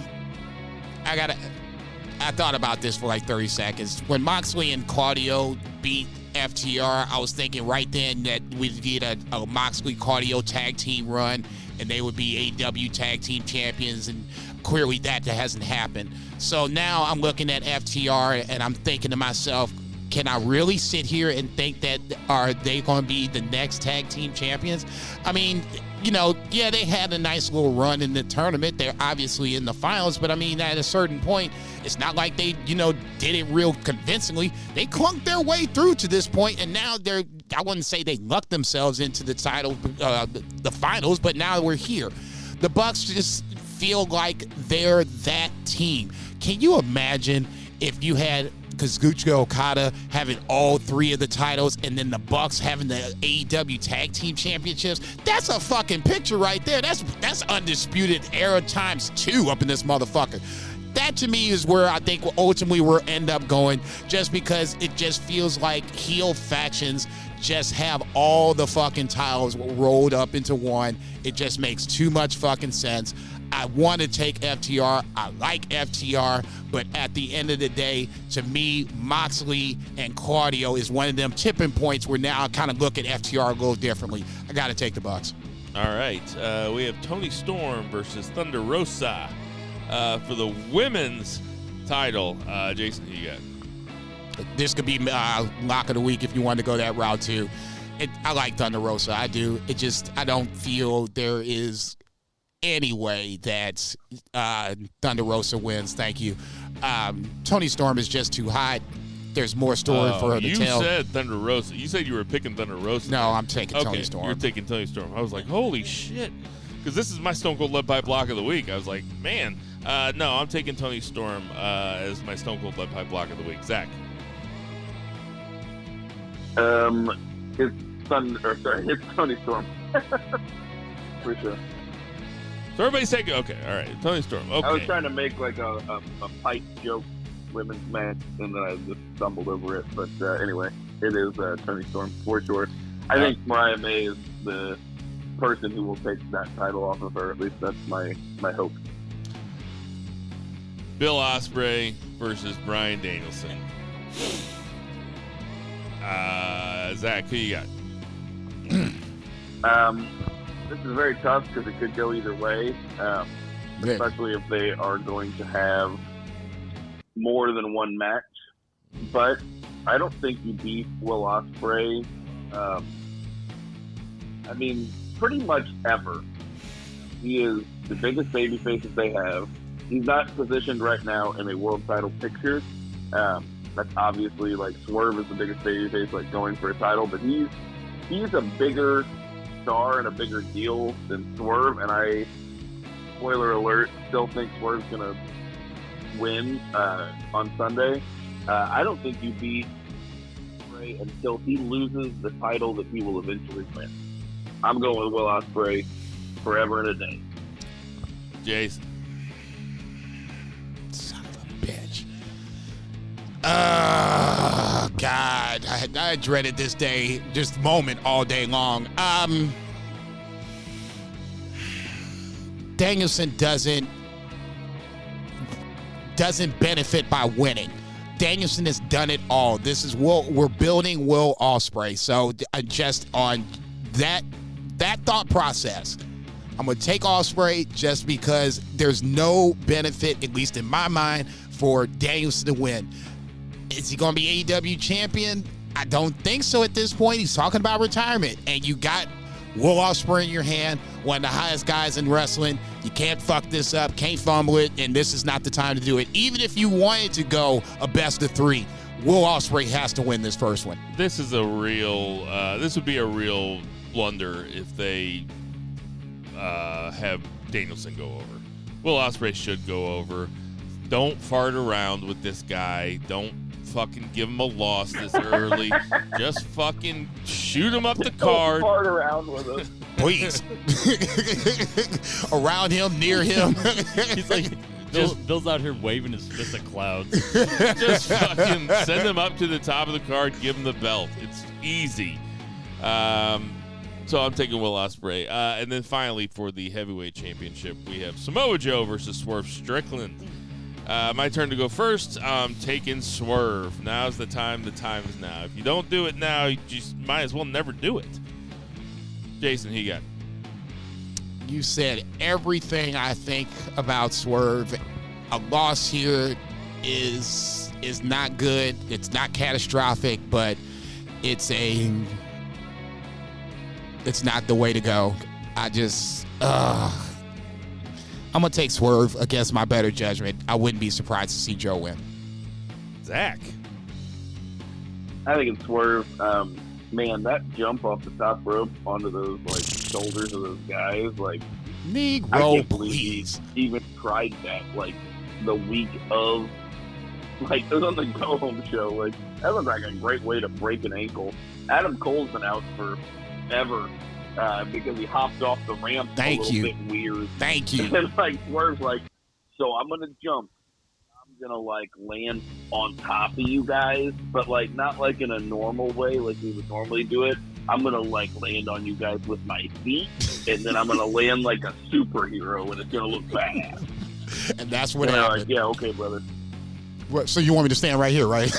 thought about this for like 30 seconds. When Moxley and Cardio beat FTR, I was thinking right then that we'd get a Moxley Cardio tag team run and they would be AEW tag team champions, and clearly that hasn't happened. So now I'm looking at FTR and I'm thinking to myself, can I really sit here and think that are they going to be the next tag team champions? I mean, they had a nice little run in the tournament. They're obviously in the finals, but I mean, at a certain point, it's not like they, did it real convincingly. They clunked their way through to this point, and now I wouldn't say they lucked themselves into the title, the finals, but now we're here. The Bucks just feel like they're that team. Can you imagine if you had Kazuchika Okada having all 3 of the titles and then the Bucks having the AEW Tag Team Championships? That's a fucking picture right there. That's Undisputed Era times 2 up in this motherfucker. That to me is where I think ultimately we'll end up going, just because it just feels like heel factions just have all the fucking titles rolled up into one. It just makes too much fucking sense. I want to take FTR. I like FTR, but at the end of the day, to me, Moxley and Cardio is one of them tipping points where now I kind of look at FTR a little differently. I got to take the Bucks. All right. We have Toni Storm versus Thunder Rosa for the women's title. Jason, who you got? This could be lock of the week if you want to go that route too. I like Thunder Rosa. I do. I don't feel there is any way that Thunder Rosa wins. Thank you. Toni Storm is just too hot. There's more story for her to tell. You said Thunder Rosa. You said you were picking Thunder Rosa. No, I'm taking Toni Storm. You're taking Toni Storm. I was like, holy shit. Because this is my Stone Cold Lead Pipe Block of the Week. I was like, man. No, I'm taking Toni Storm as my Stone Cold Lead Pipe Block of the Week. Zach. It's Toni Storm. For sure. So everybody's taking, okay, all right, Toni Storm. Okay. I was trying to make like a pipe joke women's match, and then I just stumbled over it. But anyway, it is Toni Storm for sure. I think Mariah May is the person who will take that title off of her. At least that's my hope. Bill Ospreay versus Bryan Danielson. Zach, who you got? This is very tough because it could go either way, especially if they are going to have more than one match. But I don't think you beat Will Ospreay. Pretty much ever. He is the biggest babyface that they have. He's not positioned right now in a world title picture. That's obviously like Swerve is the biggest babyface, like going for a title, but he's a bigger star and a bigger deal than Swerve, and spoiler alert, still think Swerve's going to win on Sunday. I don't think you beat Ospreay until he loses the title that he will eventually win. I'm going with Will Ospreay forever and a day. Jason. Son of a bitch. God, I dreaded this day, this moment all day long. Danielson doesn't benefit by winning. Danielson has done it all. This is we're building Will Ospreay. So just on that thought process, I'm going to take Ospreay just because there's no benefit, at least in my mind, for Danielson to win. Is he going to be AEW champion? I don't think so at this point. He's talking about retirement, and you got Will Ospreay in your hand, one of the highest guys in wrestling. You can't fuck this up, can't fumble it, and this is not the time to do it. Even if you wanted to go a best of three, Will Ospreay has to win this first one. This is a real. This would be a real blunder if they have Danielson go over. Will Ospreay should go over. Don't fart around with this guy. Don't fucking give him a loss this early. Just fucking shoot him up the card. Don't fart around with him. Please. Around him, near him. He's like, Bill's out here waving his fist at clouds. Just fucking send him up to the top of the card, give him the belt. It's easy. So I'm taking Will Ospreay. And then finally for the heavyweight championship, we have Samoa Joe versus Swerve Strickland. My turn to go first. I'm taking Swerve. Now's the time. The time is now. If you don't do it now, you just might as well never do it. Jason, who you got? You said everything I think about Swerve. A loss here is not good. It's not catastrophic, but it's not the way to go. I'm going to take Swerve against my better judgment. I wouldn't be surprised to see Joe win. Zach. I think it's Swerve. Man, that jump off the top rope onto those shoulders of those guys, I Negro, can't believe please. he even tried that the week of, it was on the Go Home show. That was a great way to break an ankle. Adam Cole's been out forever because he hopped off the ramp a little bit weird. Thank you. And Swerve's so I'm gonna jump. I'm gonna land on top of you guys, but not in a normal way like we would normally do it. I'm gonna land on you guys with my feet, and then I'm gonna land like a superhero, and it's gonna look bad. And that's what happened. Yeah, okay, brother. What, so you want me to stand right here, right?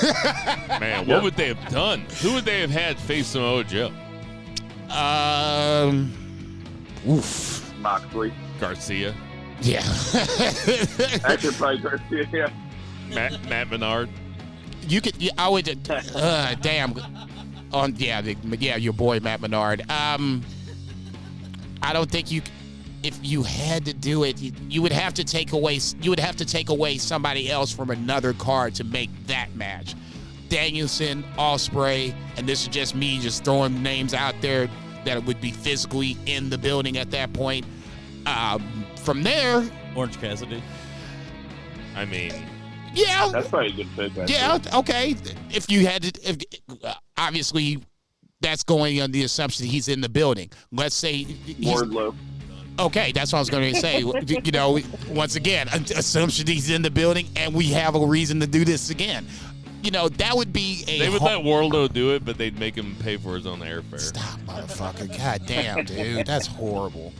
Man, what would they have done? Who would they have had face Samoa Joe? Moxley. Garcia. Yeah. Actually, probably Garcia, yeah. Matt Menard. You could. I would. Damn. Your boy Matt Menard. I don't think you. If you had to do it, you would have to take away. You would have to take away somebody else from another card to make that match. Danielson, Ospreay, and this is just me just throwing names out there that would be physically in the building at that point. From there, Orange Cassidy. I mean, yeah, that's probably a good pick. Yeah, okay. If you had to, obviously, that's going on the assumption that he's in the building. Let's say Wardlow. Okay, that's what I was going to say. Once again, assumption he's in the building, and we have a reason to do this again. That would be a... They would let Wardlow do it, but they'd make him pay for his own airfare. Stop, motherfucker. God damn, dude. That's horrible.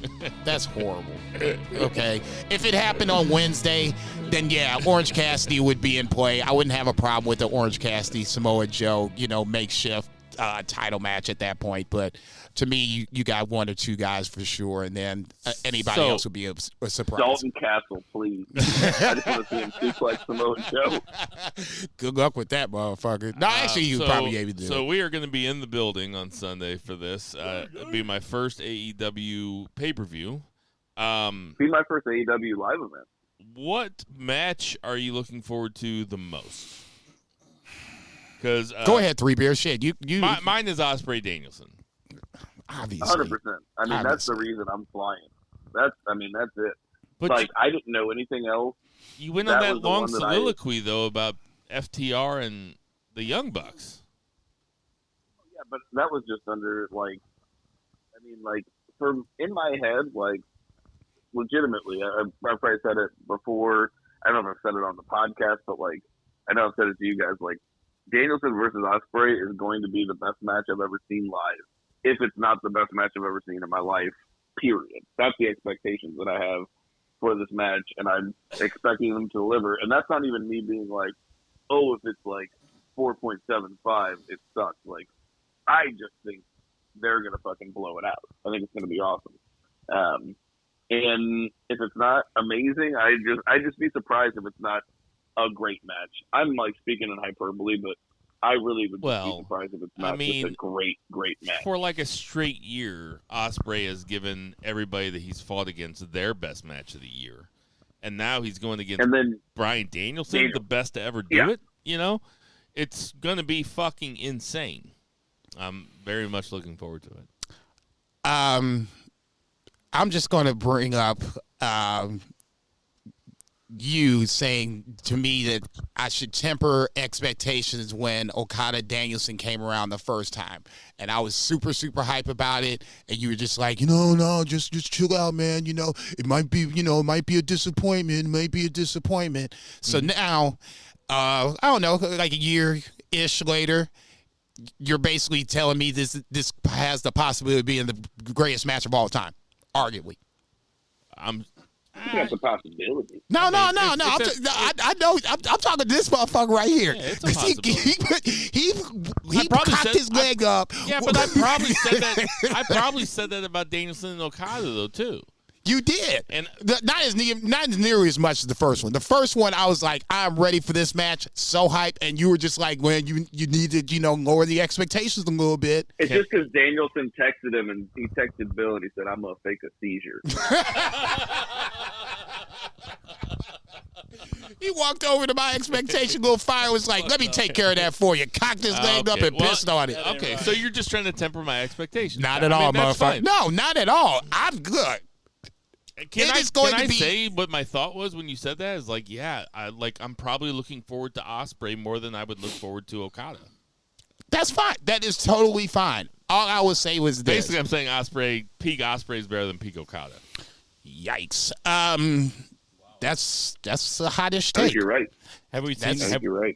That's horrible. Okay. If it happened on Wednesday, then yeah, Orange Cassidy would be in play. I wouldn't have a problem with the Orange Cassidy, Samoa Joe, makeshift title match at that point. But to me, you got one or two guys for sure, and then anybody else would be a surprise. Dalton Castle, please. I just want to see him suplex Samoa Joe. Good luck with that, motherfucker. No, actually, you probably able to do it. So we are going to be in the building on Sunday for this. It'll be my first AEW pay-per-view. Be my first AEW live event. What match are you looking forward to the most? Because go ahead, Three Bears. Shit, you. Mine is Ospreay Danielson. Obviously, 100%. That's the reason I'm flying. That's it. But like, I didn't know anything else. you went on That that was the long one that soliloquy, though, about FTR and the Young Bucks. Yeah, but that was just under, like, I mean, like, in my head, like, legitimately, I've probably said it before. I don't know if I've said it on the podcast, but, like, I know I've said it to you guys. Like, Danielson versus Ospreay is going to be the best match I've ever seen live. If it's not the best match I've ever seen in my life, period. That's the expectations that I have for this match, and I'm expecting them to deliver. And that's not even me being like, oh, if it's like 4.75, it sucks. Like, I just think they're going to fucking blow it out. I think it's going to be awesome. And if it's not amazing, I'd just be surprised if it's not a great match. I'm like speaking in hyperbole, but I really would be surprised if it's not just a great match. For like a straight year, Ospreay has given everybody that he's fought against their best match of the year. And now he's going against Bryan Danielson, the best to ever do it. You know, it's going to be fucking insane. I'm very much looking forward to it. I'm just going to bring up you saying to me that I should temper expectations when Okada Danielson came around the first time. And I was super, super hype about it. And you were just like, no, just chill out, man. It might be, it might be a disappointment. It might be a disappointment. So now, I don't know, like a year-ish later, you're basically telling me this has the possibility of being the greatest match of all time, arguably. That's a possibility. No. I know. I'm talking to this motherfucker right here. Yeah, it's a possibility. He cocked his leg up. Yeah, but I probably said that. I probably said that about Danielson and Okada though too. You did, and not as nearly as much as the first one. The first one, I was like, I'm ready for this match, so hype, and you were just like, well, you need to lower the expectations a little bit. It's just because Danielson texted him, and he texted Bill, and he said, "I'm gonna fake a seizure." He walked over to my expectation, little fire was like, let me take care of that for you. Cocked his leg up and pissed on it. Okay, so you're just trying to temper my expectations. Not at all, motherfucker. No, not at all. I'm good. Can I say what my thought was when you said that? Is like, yeah, I'm probably looking forward to Ospreay more than I would look forward to Okada. That's fine. That is totally fine. All I would say was this. Basically, I'm saying peak Ospreay is better than peak Okada. Yikes. That's a hottish take. I think you're right.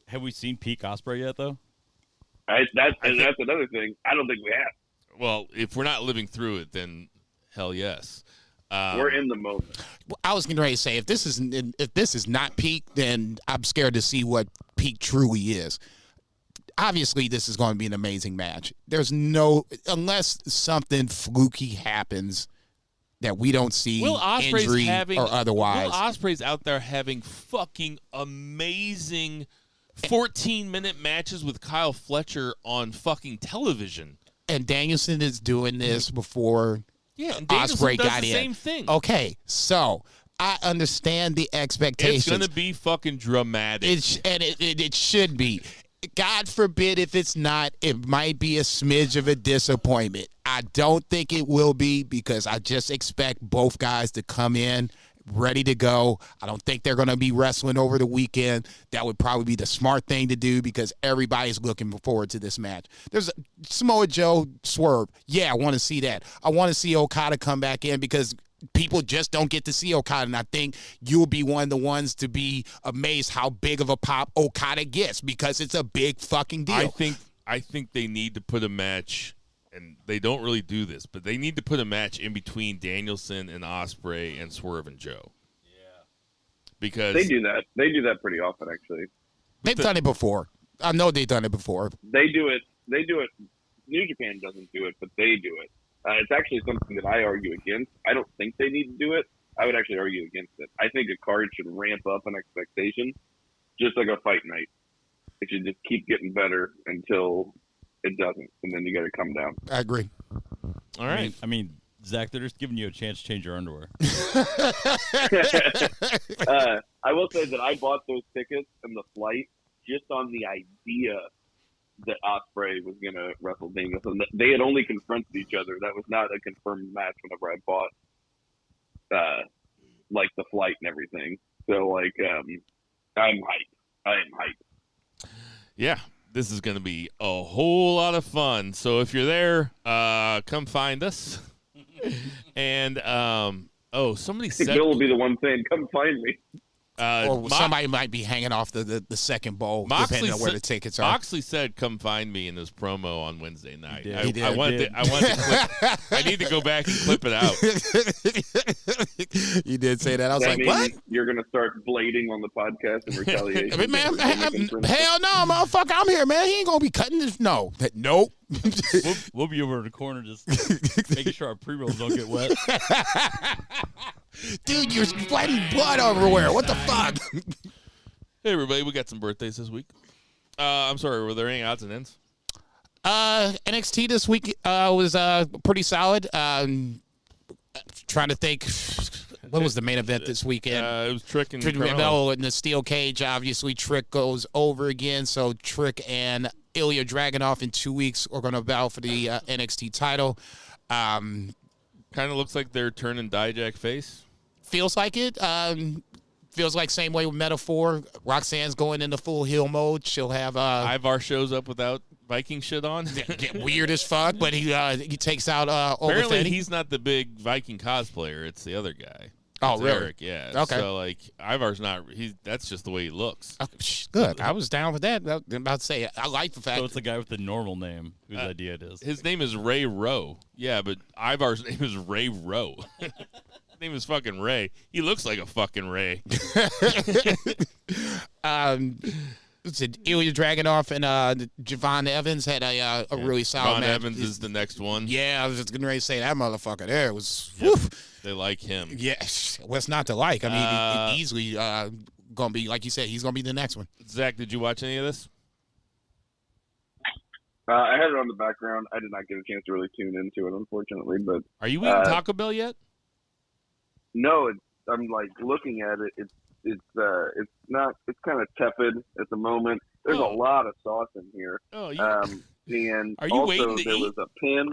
Have we seen peak Ospreay yet, though? That's another thing. I don't think we have. Well, if we're not living through it, then hell yes. We're in the moment. I was getting ready to say, if this is not peak, then I'm scared to see what peak truly is. Obviously, this is going to be an amazing match. Unless something fluky happens that we don't see, injury or otherwise. Will Ospreay's out there having fucking amazing 14-minute matches with Kyle Fletcher on fucking television. And Danielson is doing this before and Ospreay does got the in. Same thing. Okay, so I understand the expectations. It's going to be fucking dramatic. It should be. God forbid if it's not, it might be a smidge of a disappointment. I don't think it will be because I just expect both guys to come in ready to go. I don't think they're going to be wrestling over the weekend. That would probably be the smart thing to do because everybody's looking forward to this match. There's Samoa Joe swerve. Yeah, I want to see that. I want to see Okada come back in because people just don't get to see Okada, and I think you'll be one of the ones to be amazed how big of a pop Okada gets because it's a big fucking deal. I think they need to put a match, and they don't really do this, but they need to put a match in between Danielson and Ospreay and Swerve and Joe. Yeah. Because they do that. They do that pretty often, actually. They've done it before. I know they've done it before. They do it. New Japan doesn't do it, but they do it. It's actually something that I argue against. I don't think they need to do it. I would actually argue against it. I think a card should ramp up an expectation, just like a fight night. It should just keep getting better until it doesn't, and then you got to come down. I agree. All right. I mean, Zach, they're just giving you a chance to change your underwear. I will say that I bought those tickets and the flight just on the idea that Ospreay was going to wrestle Danielson. They had only confronted each other. That was not a confirmed match whenever I bought like the flight and everything. So like, I'm hyped. I am hyped. Yeah, this is going to be a whole lot of fun. So if you're there, come find us. And somebody said Bill will be the one saying, "Come find me." Or somebody might be hanging off the second bowl, depending on where the tickets are. Moxley said, "Come find me" in his promo on Wednesday night. He did. I wanted to clip. I need to go back and clip it out. You did say that. I was like, "What?" You're gonna start blading on the podcast in retaliation? I mean, man, hell no, motherfucker! I'm here, man. He ain't gonna be cutting this. No, nope. We'll be over in the corner just making sure our pre-rolls don't get wet. Dude, you're sweating blood everywhere. What the fuck? Hey, everybody, we got some birthdays this week. I'm sorry, were there any odds and ends? NXT this week was pretty solid. Trying to think, what was the main event this weekend? It was Trick and Carmelo in the steel cage. Obviously, Trick goes over again, so Trick and Ilya Dragunov in 2 weeks are going to battle for the NXT title. Kind of looks like they're turning Dijak face. Feels like it. Feels like same way with Metaphor. Roxanne's going into full heel mode. She'll have Ivar shows up without Viking shit on. Get weird as fuck, but he takes out Apparently, Olafeni. he's not the big Viking cosplayer. It's the other guy. Oh, It's really? Eric, yeah. Okay. So, like, Ivar's not. That's just the way he looks. Good. I was down with that. I'm about to say, I like the fact. So it's the guy with the normal name whose idea it is. His name is Ray Rowe. Yeah, but Ivar's name is Ray Rowe. His name is fucking Ray. He looks like a fucking Ray. Ilya Dragunov and Javon Evans had a really solid Ron match. Evans is the next one. Yeah, I was just getting ready to say that motherfucker there was. Yep. Woof. They like him. Yeah, what's not to like? I mean, easily gonna be like you said. He's gonna be the next one. Zach, did you watch any of this? I had it on the background. I did not get a chance to really tune into it, unfortunately. But Are you eating Taco Bell yet? no, I'm like looking at it. It's not. It's kind of tepid at the moment. There's a lot of sauce in here. Oh, and Are you also waiting to there eat? was a pin.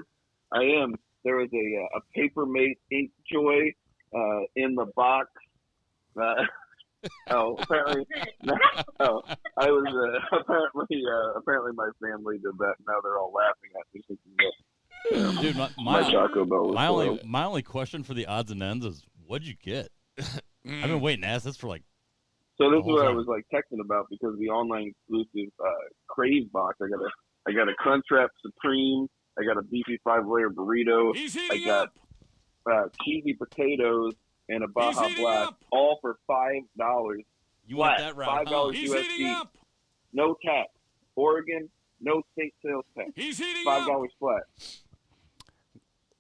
I am. There was a Papermate Ink Joy in the box. Apparently, no. I was apparently my family did that. Now they're all laughing at me. Dude, My Taco Bell was my only question for the odds and ends is, what'd you get? I've been waiting to ask this for like. So this is what I was like texting about because the online exclusive Crave box. I got a Crunchwrap Supreme. I got a beefy 5-layer burrito. I got cheesy potatoes and a Baja Blast, all for $5. You want that route? $5 USD. No tax. Oregon, no state sales tax. $5 flat.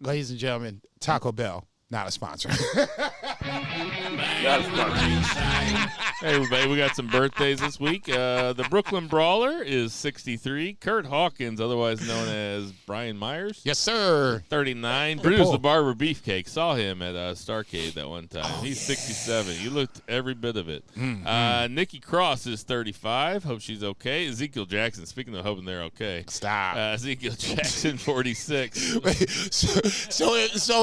Ladies and gentlemen, Taco Bell, not a sponsor. Hey, everybody, we got some birthdays this week. The Brooklyn Brawler is 63. Kurt Hawkins, otherwise known as Brian Myers. Yes, sir. 39. Bruce the Barber Beefcake. Saw him at Starcade that one time. He's 67. You looked every bit of it. Nikki Cross is 35. Hope she's okay. Ezekiel Jackson, speaking of hoping they're okay. Stop. Ezekiel Jackson, 46. So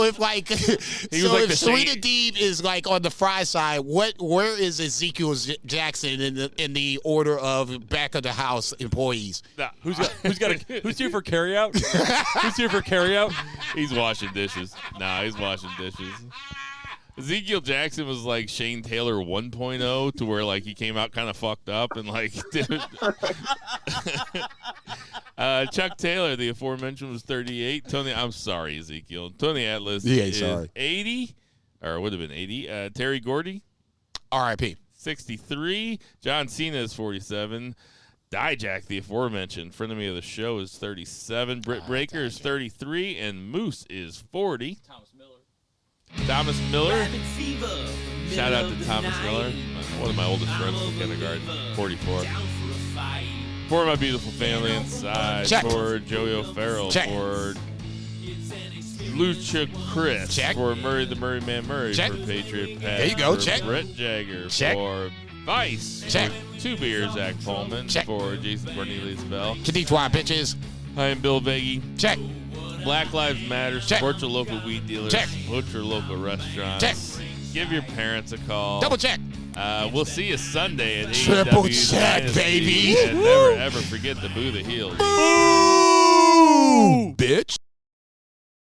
if like, if Serena Deeb is like on the fry side, where is Ezekiel Jackson in the order of back of the house employees? Nah, who's here for carryout? Who's here for carryout? He's washing dishes. Nah, he's washing dishes. Ezekiel Jackson was like Shane Taylor 1.0 to where like he came out kind of fucked up and like Chuck Taylor, the aforementioned, was 38. I'm sorry, Ezekiel. Tony Atlas is 80, or would have been 80. Terry Gordy, R.I.P. 63. John Cena is 47. Dijak, the aforementioned friend of me of the show, is 37. Britt Breaker is 33, and Moose is 40. Thomas Miller. Shout out to Thomas Miller, one of my oldest friends from kindergarten, 44. For my beautiful family inside. Check. For Joey O'Farrell. Check. For Lucha Chris. Check. For Murray the Murray Man Murray. Check. For Patriot Pat. There you go. For Check. Brett Jagger. Check. For Vice. Check. For 2 Beers, Zach Pullman. Check. For Jason Cornelius Bell. Kaditwa bitches. I am Bill Veggie. Check. Black Lives Matter. Check. Support your local weed dealers. Check. Support your local restaurants. Check. Give your parents a call. Double check. We'll see you Sunday at Triple AEW check, Dynasty, baby. And never, ever forget to boo the heels. Boo, bitch.